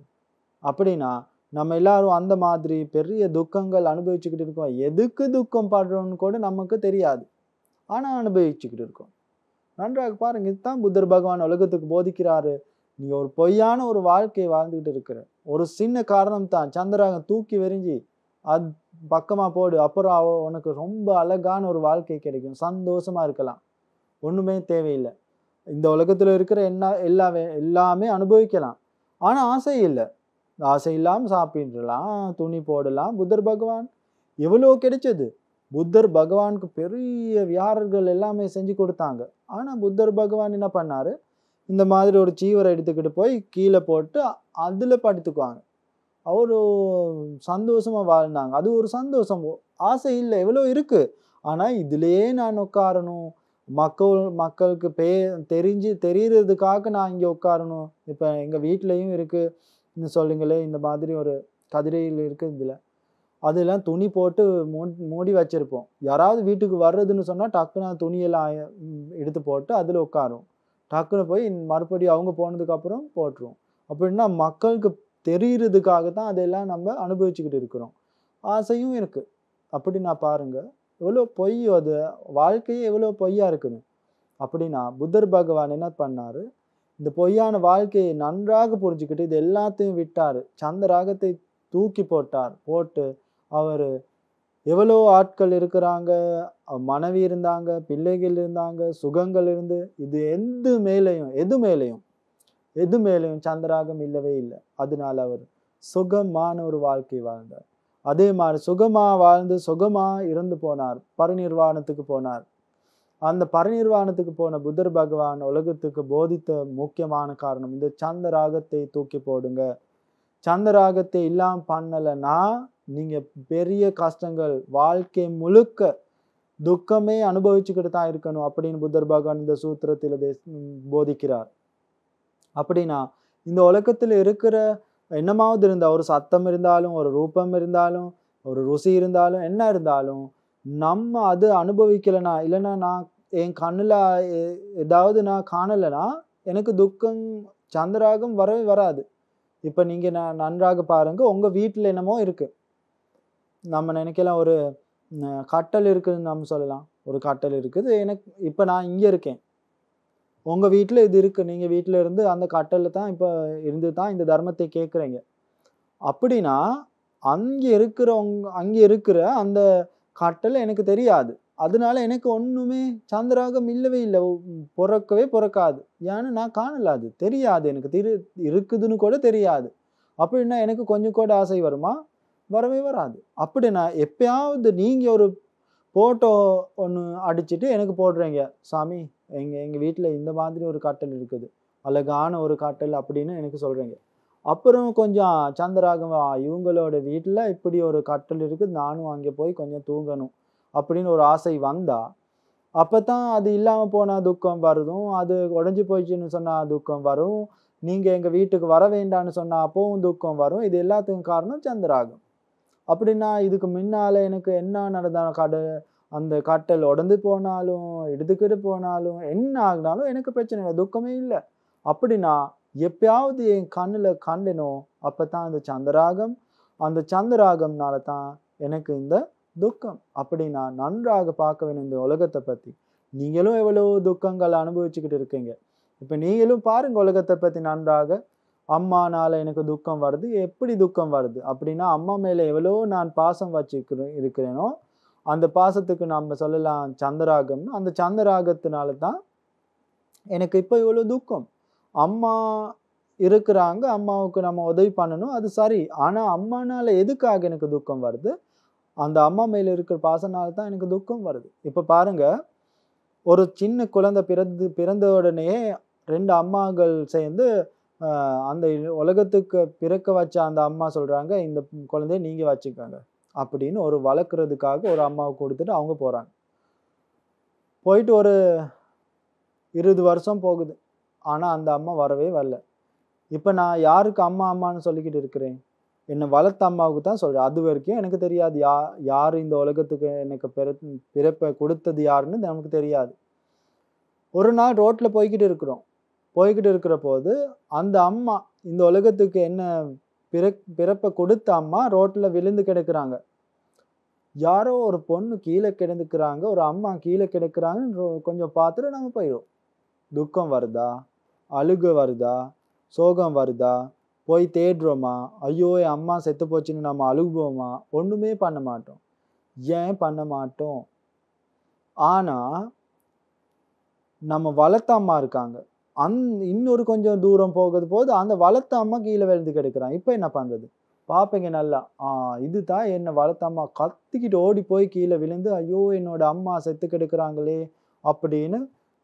அப்படின்னா நம்ம எல்லாரும் அந்த மாதிரி பெரிய துக்கங்கள் அனுபவிச்சுக்கிட்டு இருக்கோம். எதுக்கு துக்கம் படுறோம்னு கூட நமக்கு தெரியாது, ஆனா அனுபவிச்சுக்கிட்டு இருக்கோம். நன்றாக பாருங்க, இதுதான் புத்தர் பகவான் உலகத்துக்கு போதிக்கிறாரு. நீ ஒரு பொய்யான ஒரு வாழ்க்கையை வாழ்ந்துகிட்டு இருக்கிற. ஒரு சின்ன காரணம் தான், சந்திராகம் தூக்கி வெறிஞ்சி அது பக்கமா போடு, அப்புறம் உனக்கு ரொம்ப அழகான ஒரு வாழ்க்கை கிடைக்கும், சந்தோஷமா இருக்கலாம், ஒண்ணுமே தேவையில்லை. இந்த உலகத்துல இருக்கிற எல்லாமே அனுபவிக்கலாம், ஆனா ஆசை இல்லை. ஆசை இல்லாம சாப்பிடலாம், துணி போடலாம். புத்தர் பகவான் எவ்வளவு கிடைச்சது. புத்தர் பகவானுக்கு பெரிய வியாரர்கள் எல்லாமே செஞ்சு கொடுத்தாங்க. ஆனா புத்தர் பகவான் என்ன பண்ணாரு? இந்த மாதிரி ஒரு சீவரை எடுத்துக்கிட்டு போய் கீழே போட்டு அதுல படுத்துக்குவாங்க. அவரு சந்தோஷமா வாழ்ந்தாங்க. அது ஒரு சந்தோஷம். ஆசை இல்லை, எவ்வளவு இருக்கு. ஆனா இதுலயே நான் உட்காரணும், மக்களுக்கு தெரியறதுக்காக நான் இங்க உட்காரணும். இப்ப எங்க வீட்லயும் இருக்கு சொல்லுங்களே, இந்த மாதிரி ஒரு கதிரையில் இருக்கு. இதுல அதெல்லாம் துணி போட்டு மூடி வச்சிருப்போம். யாராவது வீட்டுக்கு வர்றதுன்னு சொன்னா டக்குன்னு துணியெல்லாம் எடுத்து போட்டு அதுல உட்காரும். டக்குன்னு போய் மறுபடியும் அவங்க போனதுக்கு அப்புறம் போட்டுரும். அப்படின்னா மக்களுக்கு தெரியறதுக்காக தான் அதெல்லாம் நம்ம அனுபவிச்சுக்கிட்டு இருக்கிறோம். ஆசையும் இருக்கு. அப்படின்னா பாருங்க எவ்வளவு பொய், அது வாழ்க்கையே எவ்வளவு பொய்யா இருக்குன்னு. அப்படின்னா புத்தர் பகவான் என்ன பண்ணாரு? இந்த பொய்யான வாழ்க்கையை நன்றாக புரிஞ்சுக்கிட்டு இது எல்லாத்தையும் விட்டாரு. சந்திராகத்தை தூக்கி போட்டு அவரு எவ்வளோ ஆட்கள் இருக்கிறாங்க, மனைவி இருந்தாங்க, பிள்ளைகள் இருந்தாங்க, சுகங்கள் இருந்து, இது எது மேலையும் சந்திராகம் இல்லவே இல்லை. அதனால அவர் சுகமான ஒரு வாழ்க்கை வாழ்ந்தார். அதே மாதிரி சுகமா வாழ்ந்து சுகமா இறந்து போனார், பரிநிர்வாணத்துக்கு போனார். அந்த பரிநிர்வாணத்துக்கு போன புத்தர் பகவான் உலகத்துக்கு போதித்த முக்கியமான காரணம், இந்த சந்திராகத்தை தூக்கி போடுங்க. சந்திராகத்தை இல்லாம பண்ணலைன்னா நீங்க பெரிய கஷ்டங்கள், வாழ்க்கை முழுக்க துக்கமே அனுபவிச்சுக்கிட்டு தான் இருக்கணும் அப்படின்னு புத்தர் பகவான் இந்த சூத்திரத்தில் போதிக்கிறார். அப்படின்னா இந்த உலகத்துல இருக்கிற என்னமாவது இருந்தா, ஒரு சத்தம் இருந்தாலும், ஒரு ரூபம் இருந்தாலும், ஒரு ருசி இருந்தாலும், என்ன இருந்தாலும் நம்ம அது அனுபவிக்கலைன்னா, இல்லைன்னா நான் என் கண்ணுல ஏதாவது நான் காணலைன்னா எனக்கு துக்கம், சந்திராகம் வரவே வராது. இப்ப நீங்க நன்றாக பாருங்க, உங்க வீட்டுல என்னமோ இருக்கு. நம்ம நினைக்கலாம் ஒரு கட்டல் இருக்குன்னு நம்ம சொல்லலாம். ஒரு கட்டல் இருக்குது, எனக்கு இப்ப நான் இங்க இருக்கேன், உங்க வீட்டுல இது இருக்கு. நீங்க வீட்டுல இருந்து அந்த கட்டல்ல தான் இப்ப இருந்து தான் இந்த தர்மத்தை கேட்குறீங்க. அப்படின்னா அங்க இருக்கிற அந்த கட்டல் எனக்கு தெரியாது. அதனால எனக்கு ஒண்ணுமே சந்திராகம் இல்லவே இல்லை, பிறக்காது. ஏன்னா நான் காணல, அது தெரியாது எனக்கு, இருக்குதுன்னு கூட தெரியாது. அப்படின்னா எனக்கு கொஞ்சம் கூட ஆசை வருமா? வரவே வராது. அப்படின்னா எப்பயாவது நீங்க ஒரு போட்டோ ஒன்று அடிச்சுட்டு எனக்கு போடுறீங்க, சாமி எங்க வீட்டுல இந்த மாதிரி ஒரு கட்டல் இருக்குது, அழகான ஒரு கட்டல் அப்படின்னு எனக்கு சொல்றீங்க. அப்புறம் கொஞ்சம் சந்திராகம், இவங்களோட வீட்டுல இப்படி ஒரு கட்டல் இருக்குது, நானும் அங்கே போய் கொஞ்சம் தூங்கணும் அப்படின்னு ஒரு ஆசை வந்தா, அப்பதான் அது இல்லாம போனா துக்கம் வருதும், அது உடைஞ்சு போயிடுச்சுன்னு சொன்னா துக்கம் வரும், நீங்க எங்க வீட்டுக்கு வர வேண்டாம்னு சொன்னா அப்பவும் துக்கம் வரும். இது எல்லாத்துக்கும் காரணம் சந்திராகம். அப்படின்னா இதுக்கு முன்னால எனக்கு என்ன நடந்தாலும், அந்த கட்டல் உடந்து போனாலும், எடுத்துக்கிட்டு போனாலும், என்ன ஆகினாலும் எனக்கு பிரச்சனை இல்லை, துக்கமே இல்லை. அப்படின்னா எப்பயாவது என் கண்ணுல கண்டனோ அப்பதான் அந்த சந்திராகம்னால தான் எனக்கு இந்த துக்கம். அப்படின்னா நன்றாக பார்க்க வேணும் இந்த உலகத்தை பத்தி. நீங்களும் எவ்வளவு துக்கங்களை அனுபவிச்சுக்கிட்டு இருக்கீங்க. இப்ப நீங்களும் பாருங்க உலகத்தை பத்தி நன்றாக. அம்மானால எனக்கு துக்கம் வருது. எப்படி துக்கம் வருது அப்படின்னா, அம்மா மேல எவ்வளோ நான் பாசம் இருக்கிறேனோ அந்த பாசத்துக்கு நம்ம சொல்லலாம் சந்திராகம்னு. அந்த சந்திராகத்தினால தான் எனக்கு இப்போ இவ்வளோ துக்கம். அம்மா இருக்கிறாங்க, அம்மாவுக்கு நம்ம உதவி பண்ணணும், அது சரி. ஆனா அம்மானால எதுக்காக எனக்கு துக்கம் வருது? அந்த அம்மா மேல இருக்கிற பாசனால தான் எனக்கு துக்கம் வருது. இப்ப பாருங்க, ஒரு சின்ன குழந்தை பிறந்த உடனே 2 அம்மாக்கள் சேர்ந்து அந்த உலகத்துக்கு பிறக்க வச்ச அந்த அம்மா சொல்றாங்க, இந்த குழந்தைய நீங்க வச்சுக்கோங்க அப்படின்னு ஒரு வளர்க்குறதுக்காக ஒரு அம்மாவுக்கு கொடுத்துட்டு அவங்க போறாங்க. போயிட்டு ஒரு 20 வருஷம் போகுது. ஆனா அந்த அம்மா வரவே வரல. இப்ப நான் யாருக்கு அம்மா அம்மான்னு சொல்லிக்கிட்டு இருக்கிறேன்? என்ன வளர்த்த அம்மாவுக்கு தான் சொல்றேன். அதுவரைக்கும் எனக்கு தெரியாது. யாரு இந்த உலகத்துக்கு எனக்கு பிறப்ப கொடுத்தது யாருன்னு நமக்கு தெரியாது. ஒரு நாள் ரோட்ல போய்க்கிட்டு இருக்கிறோம். போய்க்கிட்டு இருக்கிற போது, அந்த அம்மா இந்த உலகத்துக்கு என்ன பிறப்ப கொடுத்த அம்மா ரோட்ல விழுந்து கிடக்குறாங்க. யாரோ ஒரு பொண்ணு கீழ கிடந்துக்கிறாங்க. ஒரு அம்மா கீழ கிடக்குறாங்கன்னு கொஞ்சம் பார்த்துட்டு நம்ம போயிடுவோம். துக்கம் வருதா? அழுக வருதா? சோகம் வருதா? போய் தேடுறோமா? ஐயோ! என் அம்மா செத்து போச்சுன்னு நம்ம அழுகுவோமா? ஒண்ணுமே பண்ண மாட்டோம். ஏன் பண்ண மாட்டோம்? ஆனா, நம்ம வளர்த்த அம்மா இருக்காங்க. இன்னொரு கொஞ்சம் தூரம் போகும்போது அந்த வளர்த்த அம்மா கீழ விழுந்து கிடக்குறான். இப்ப என்ன பண்றது? பார்ப்பீங்க நல்லா. இதுதான் என்ன வளர்த்த அம்மா கத்திக்கிட்டு ஓடி போய் கீழ விழுந்து, ஐயோ! என்னோட அம்மா செத்து கிடக்குறாங்களே! அப்படின்னு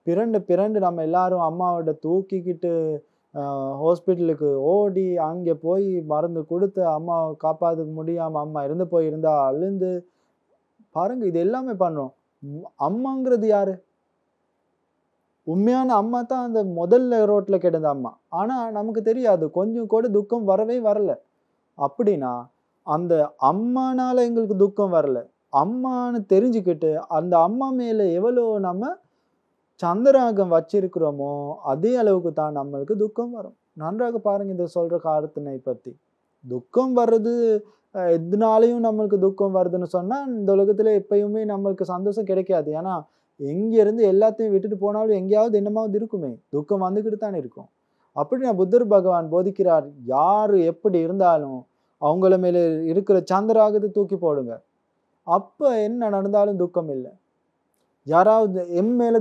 பிரண்டு பிரண்டு நம்ம எல்லாரும் அம்மாவோட தூக்கிக்கிட்டு ஹாஸ்பிட்டலுக்கு ஓடி, அங்க போய் மருந்து குடுத்து அம்மாவ காப்பாத்த முடியாம அம்மா இறந்து போயிருந்தா அழுந்து பாருங்க இது எல்லாமே பண்றோம். அம்மாங்கிறது யாரு? உண்மையான அம்மா தான் அந்த முதல்ல ரோட்ல கிடந்த அம்மா. ஆனா நமக்கு தெரியாது. கொஞ்சம் கூட துக்கம் வரவே வரல. அப்படின்னா, அந்த அம்மானால எங்களுக்கு துக்கம் வரல. அம்மான்னு தெரிஞ்சுக்கிட்டு, அந்த அம்மா மேல எவ்வளோ நம்ம சந்தராகம் வச்சிருக்கிறோமோ, அதே அளவுக்கு தான் நம்மளுக்கு துக்கம் வரும். நன்றாக பாருங்க இந்த சொல்ற காரணத்தினை பத்தி. துக்கம் வர்றது எதுனாலயும் நம்மளுக்கு துக்கம் வருதுன்னு சொன்னா, இந்த உலகத்துல எப்பயுமே நம்மளுக்கு சந்தோஷம் கிடைக்காது. ஏன்னா, எங்க இருந்து எல்லாத்தையும் விட்டுட்டு போனாலும் எங்கேயாவது என்னமாவது இருக்குமே. துக்கம் வந்துகிட்டு தானே இருக்கும். அப்படின்னா புத்தர் பகவான் போதிக்கிறார், யாரு எப்படி இருந்தாலும் அவங்கள மேல இருக்கிற சந்திராகத்தை தூக்கி போடுங்க. அப்ப என்ன நடந்தாலும் துக்கம் இல்ல. யாராவது என் மேல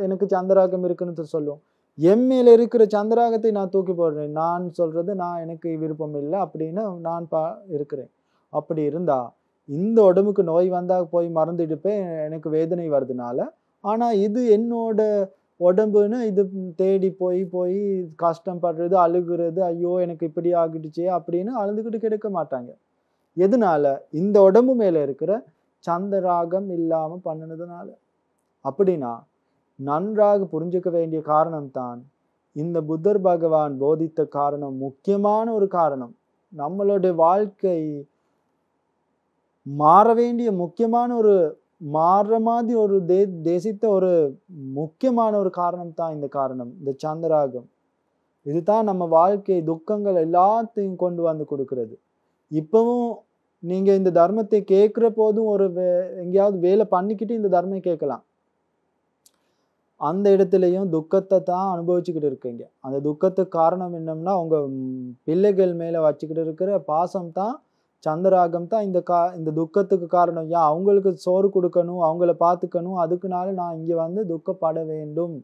எனக்கு சந்திராகம் இருக்குன்னு சொல்லும். என் மேல இருக்கிற சந்திராகத்தை நான் தூக்கி போடுறேன். நான் சொல்றது எனக்கு விருப்பம் இல்ல அப்படின்னு நான் இருக்கிறேன். அப்படி இருந்தா, இந்த உடம்புக்கு நோய் வந்தா போய் மறந்துடுப்பேன். எனக்கு வேதனை வருதுனால. ஆனா இது என்னோட உடம்புன்னு இது தேடி போய் போய் கஷ்டப்படுறது, அழுகுறது, ஐயோ! எனக்கு இப்படி ஆகிடுச்சே அப்படின்னு அழுதுகிட்டு கிடக்க மாட்டாங்க. எதனால? இந்த உடம்பு மேல இருக்கிற சந்திராகம் இல்லாம பண்ணுனதுனால. அப்படின்னா, நன்றாக புரிஞ்சுக்க வேண்டிய காரணம் தான் இந்த புத்தர் பகவான் போதித்த காரணம் முக்கியமான ஒரு காரணம். நம்மளுடைய வாழ்க்கை மாற வேண்டிய முக்கியமான ஒரு மாறுற மாதிரி ஒரு தேசித்த ஒரு முக்கியமான ஒரு காரணம் தான் இந்த காரணம். இந்த சந்திராகம். இதுதான் நம்ம வாழ்க்கை துக்கங்கள் எல்லாத்தையும் கொண்டு வந்து கொடுக்கிறது. இப்பவும் நீங்க இந்த தர்மத்தை கேட்கிற போதும் ஒரு எங்கேயாவது வேலை பண்ணிக்கிட்டு இந்த தர்மம் கேட்கலாம். அந்த இடத்துலயும் துக்கத்தை தான் அனுபவிச்சுக்கிட்டு இருக்கீங்க. அந்த துக்கத்துக்கு காரணம் என்னன்னா, உங்க பிள்ளைகள் மேல வச்சுக்கிட்டு இருக்கிற பாசம் தான், சந்திராகம் தான் இந்த துக்கத்துக்கு காரணம். ஏன் அவங்களுக்கு சோறு கொடுக்கணும், அவங்கள பார்த்துக்கணும், அதுக்குனால நான் இங்க வந்து துக்கப்பட வேண்டும்.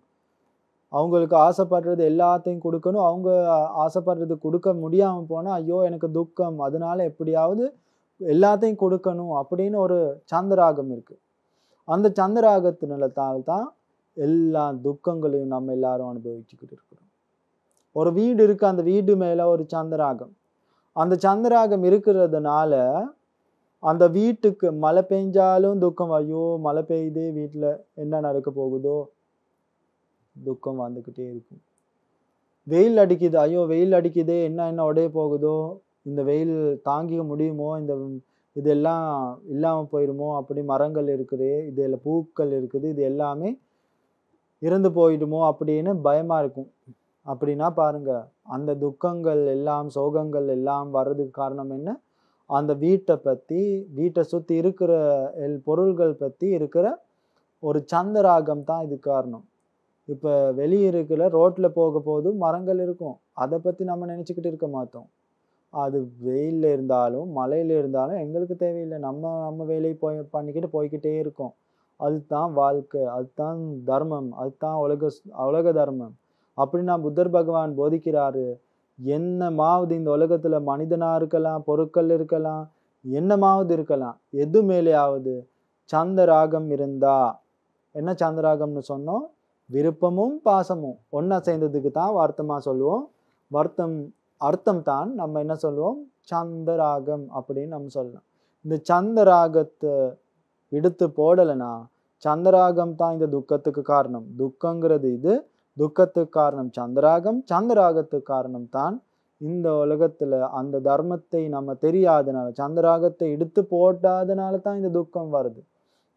அவங்களுக்கு ஆசைப்படுறது எல்லாத்தையும் கொடுக்கணும். அவங்க ஆசைப்படுறது கொடுக்க முடியாம போனா, ஐயோ! எனக்கு துக்கம். அதனால எப்படியாவது எல்லாத்தையும் கொடுக்கணும் அப்படின்னு ஒரு சந்திராகம் இருக்கு. அந்த சந்திராகத்தினால தான் எல்லா துக்கங்களையும் நம்ம எல்லாரும் அனுபவிச்சுக்கிட்டு இருக்கிறோம். ஒரு வீடு இருக்கு, அந்த வீடு மேல ஒரு சந்திராகம். அந்த சந்திராகம் இருக்கிறதுனால அந்த வீட்டுக்கு மழை பெஞ்சாலும் துக்கம். ஐயோ! மழை பெய்யுதே, வீட்டுல என்ன நடக்க போகுதோ துக்கம் வந்துகிட்டே இருக்கும். வெயில் அடிக்குது, ஐயோ வெயில் அடிக்குதே, என்ன உடைய போகுதோ, இந்த வெயில் தாங்கிக்க முடியுமோ, இதெல்லாம் இல்லாம போயிடுமோ, அப்படி மரங்கள் இருக்குது, இதுல பூக்கள் இருக்குது, இது எல்லாமே இறந்து போயிடுமோ அப்படின்னு பயமா இருக்கும். அப்படின்னா பாருங்க, அந்த துக்கங்கள் எல்லாம் சோகங்கள் எல்லாம் வர்றதுக்கு காரணம் என்ன? அந்த வீட்டை சுத்தி இருக்கிற பொருள்கள் பத்தி இருக்கிற ஒரு சந்திராகம் தான் இது காரணம். இப்ப வெளியே இருக்கிற ரோட்ல போது மரங்கள் இருக்கும். அதை பத்தி நம்ம நினைச்சுக்கிட்டு இருக்க மாட்டோம். அது வெயில்ல இருந்தாலும் மழையில இருந்தாலும் எங்களுக்கு தேவையில்லை. நம்ம வேலையை பண்ணிக்கிட்டு போய்கிட்டே இருக்கோம். அதுதான் வாழ்க்கை, அதுதான் தர்மம், அதுதான் உலக தர்மம் அப்படின்னு புத்தர் பகவான் போதிக்கிறாரு. என்னமாவது இந்த உலகத்துல மனிதனா இருக்கலாம், பொருட்கள் இருக்கலாம், என்னமாவது இருக்கலாம், எது மேலேயாவது சந்திராகம் இருந்தா, என்ன சந்திராகம்னு சொன்னோம்? விருப்பமும் பாசமும் ஒன்னா சேர்ந்ததுக்கு தான் வார்த்தமா சொல்லுவோம் வருத்தம் அர்த்தம் தான் நம்ம என்ன சொல்லுவோம், சந்தராகம் அப்படின்னு நம்ம சொல்லலாம். இந்த சந்தராகத்தை எடுத்து போடலைன்னா சந்தராகம் தான் இந்த துக்கத்துக்கு காரணம். துக்கங்கிறது இது, துக்கத்துக்கு காரணம் சந்தராகம், சந்தராகத்துக்கு காரணம் தான் இந்த உலகத்துல அந்த தர்மத்தை நம்ம தெரியாதனால, சந்தராகத்தை எடுத்து போட்டாதனால தான் இந்த துக்கம் வருது.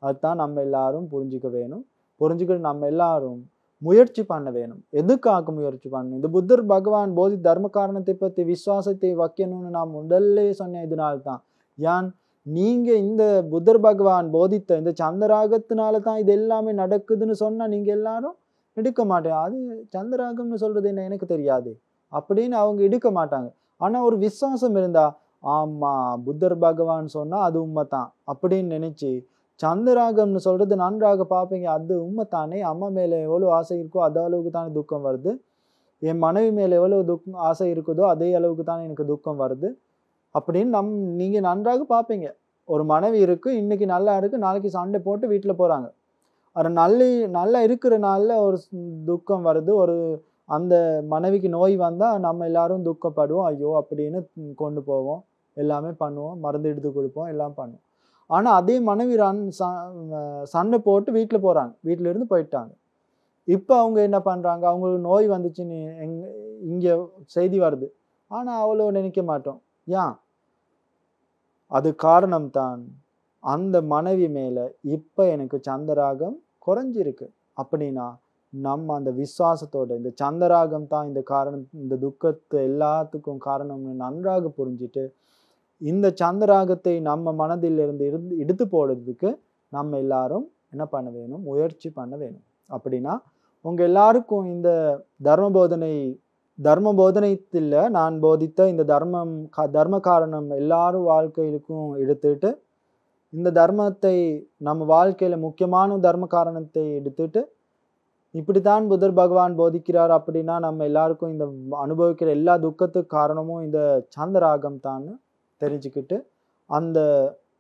அதுதான் நம்ம எல்லாரும் புரிஞ்சுக்க வேணும். புரிஞ்சுக்கிட்டு நம்ம எல்லாரும் முயற்சி பண்ண வேணும். எதுக்காக முயற்சி பண்ணணும்? இந்த புத்தர் பகவான் போதி தர்ம காரணத்தை பத்தி விசுவாசத்தை வைக்கணும்னு நான் முதல்ல சொன்னேன். இதனால்தான் ஏன் நீங்க இந்த புத்தர் பகவான் போதித்த இந்த சந்தராகத்தினால தான் இது எல்லாமே நடக்குதுன்னு சொன்னா நீங்க எல்லாரும் எடுக்க மாட்டேன். அது சந்திராகம்னு சொல்றது என்ன எனக்கு தெரியாது அப்படின்னு அவங்க எடுக்க மாட்டாங்க. ஆனா ஒரு விசுவாசம் இருந்தா, ஆமா புத்தர் பகவான் சொன்னா அது உண்மைதான் அப்படின்னு நினைச்சு சந்திராகம்னு சொல்றது நன்றாக பார்ப்பீங்க. அது உண்மைத்தானே, அம்மா மேல எவ்வளவு ஆசை இருக்கோ அதே அளவுக்கு தானே துக்கம் வருது. என் மனைவி மேல எவ்வளவு ஆசை இருக்குதோ அதே அளவுக்கு தானே எனக்கு துக்கம் வருது அப்படின்னு நீங்க நன்றாக பார்ப்பீங்க. ஒரு மனைவி இருக்கு, இன்னைக்கு நல்லா இருக்கு, நாளைக்கு சண்டை போட்டு வீட்டுல போறாங்க. அது நல்லா இருக்கிற நாள்ல ஒரு துக்கம் வருது. ஒரு அந்த மனைவிக்கு நோய் வந்தா நம்ம எல்லாரும் துக்கப்படுவோம். ஐயோ அப்படின்னு கொண்டு போவோம், எல்லாமே பண்ணுவோம், மருந்து எடுத்து கொடுப்போம், எல்லாம் பண்ணுவோம். ஆனா அதே மனைவி சண்டை போட்டு வீட்டுல போறாங்க, வீட்டுல இருந்து போயிட்டாங்க. இப்ப அவங்க என்ன பண்றாங்க, அவங்களுக்கு நோய் வந்துச்சுன்னு இங்க செய்தி வருது. ஆனா அவ்வளோ நினைக்க மாட்டோம். ஏன்? அது காரணம் தான் அந்த மனைவி மேல இப்ப எனக்கு சந்தராகம் குறைஞ்சிருக்கு. அப்படின்னா நம்ம அந்த விசுவாசத்தோட இந்த சந்தராகம் தான் இந்த காரணம், இந்த துக்கத்தை எல்லாத்துக்கும் காரணம்னு நன்றாக புரிஞ்சுட்டு இந்த சந்தராகத்தை நம்ம மனதில் இருந்து எடுத்து போடுறதுக்கு நம்ம எல்லாரும் என்ன பண்ண வேணும், முயற்சி பண்ண வேணும். அப்படின்னா உங்க எல்லாருக்கும் இந்த தர்ம போதனைத்தில் நான் போதித்த இந்த தர்ம காரணம் எல்லாரும் வாழ்க்கையிலுக்கும் எடுத்துட்டு இந்த தர்மத்தை நம்ம வாழ்க்கையில முக்கியமான தர்ம காரணத்தை எடுத்துட்டு இப்படித்தான் புத்தர் பகவான் போதிக்கிறார் அப்படின்னா நம்ம எல்லாருக்கும் இந்த அனுபவிக்கிற எல்லா துக்கத்துக்கு காரணமும் இந்த சந்தராகம் தான் தெரிஞ்சுக்கிட்டு அந்த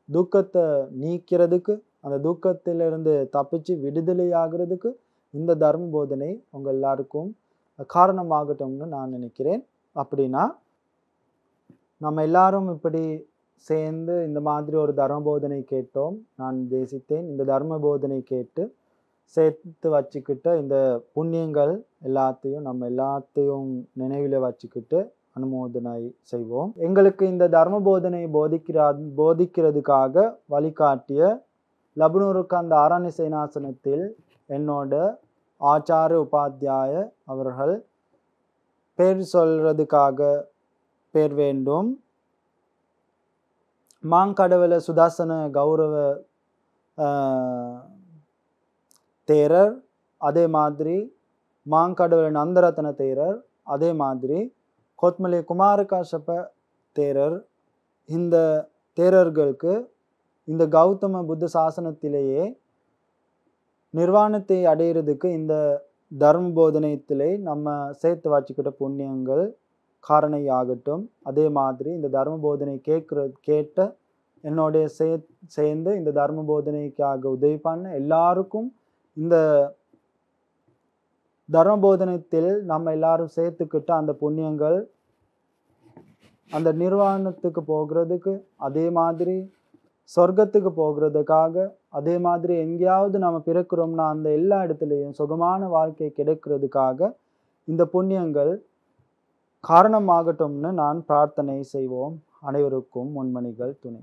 துக்கத்தை நீக்கிறதுக்கு, அந்த துக்கத்திலிருந்து தப்பிச்சு விடுதலை ஆகிறதுக்கு இந்த தர்ம போதனை உங்க எல்லாருக்கும் காரணமாகட்டும்னு நான் நினைக்கிறேன். அப்படின்னா நம்ம எல்லாரும் இப்படி சேர்ந்து இந்த மாதிரி ஒரு தர்ம போதனை கேட்டோம். நான் தேசித்தேன். இந்த தர்ம போதனை கேட்டு சேர்த்து வச்சுக்கிட்ட இந்த புண்ணியங்கள் எல்லாத்தையும் நம்ம எல்லாத்தையும் நினைவில் வச்சுக்கிட்டு அனுமோதனை செய்வோம். எங்களுக்கு இந்த தர்ம போதனை போதிக்கிறதுக்காக வழிகாட்டிய லபுனூருக்கு அந்த ஆரணி சேனாசனத்தில் என்னோட ஆச்சார உபாத்தியாய அவர்கள் பேர் சொல்றதுக்காக பேர் வேண்டும். மாங்கடவல சுதாசன கௌரவ தேரர், அதே மாதிரி மாங்கடவல நந்தரத்ன தேரர், அதே மாதிரி கொத்மலை குமாரகாஷப்ப தேரர். இந்த தேரர்களுக்கு இந்த கௌதம புத்த சாசனத்திலேயே நிர்வாணத்தை அடையிறதுக்கு இந்த தர்ம போதனைத்திலே நம்ம சேர்த்து வச்சுக்கிட்ட புண்ணியங்கள் காரணையாகட்டும். அதே மாதிரி இந்த தர்ம போதனை கேட்ட என்னுடைய சேர்ந்து இந்த தர்ம போதனைக்காக உதவி பண்ண எல்லாருக்கும் இந்த தர்ம போதனத்தில் நம்ம எல்லாரும் சேர்த்துக்கிட்ட அந்த புண்ணியங்கள் அந்த நிர்வாணத்துக்கு போகிறதுக்கு, அதே மாதிரி சொர்க்கத்துக்கு போகிறதுக்காக, அதே மாதிரி எங்கேயாவது நம்ம பிறக்கிறோம்னா அந்த எல்லா இடத்துலையும் சுகமான வாழ்க்கை கிடைக்கிறதுக்காக இந்த புண்ணியங்கள் காரணமாகட்டும்னு நான் பிரார்த்தனை செய்வோம். அனைவருக்கும் முன்மணிகள் துணை.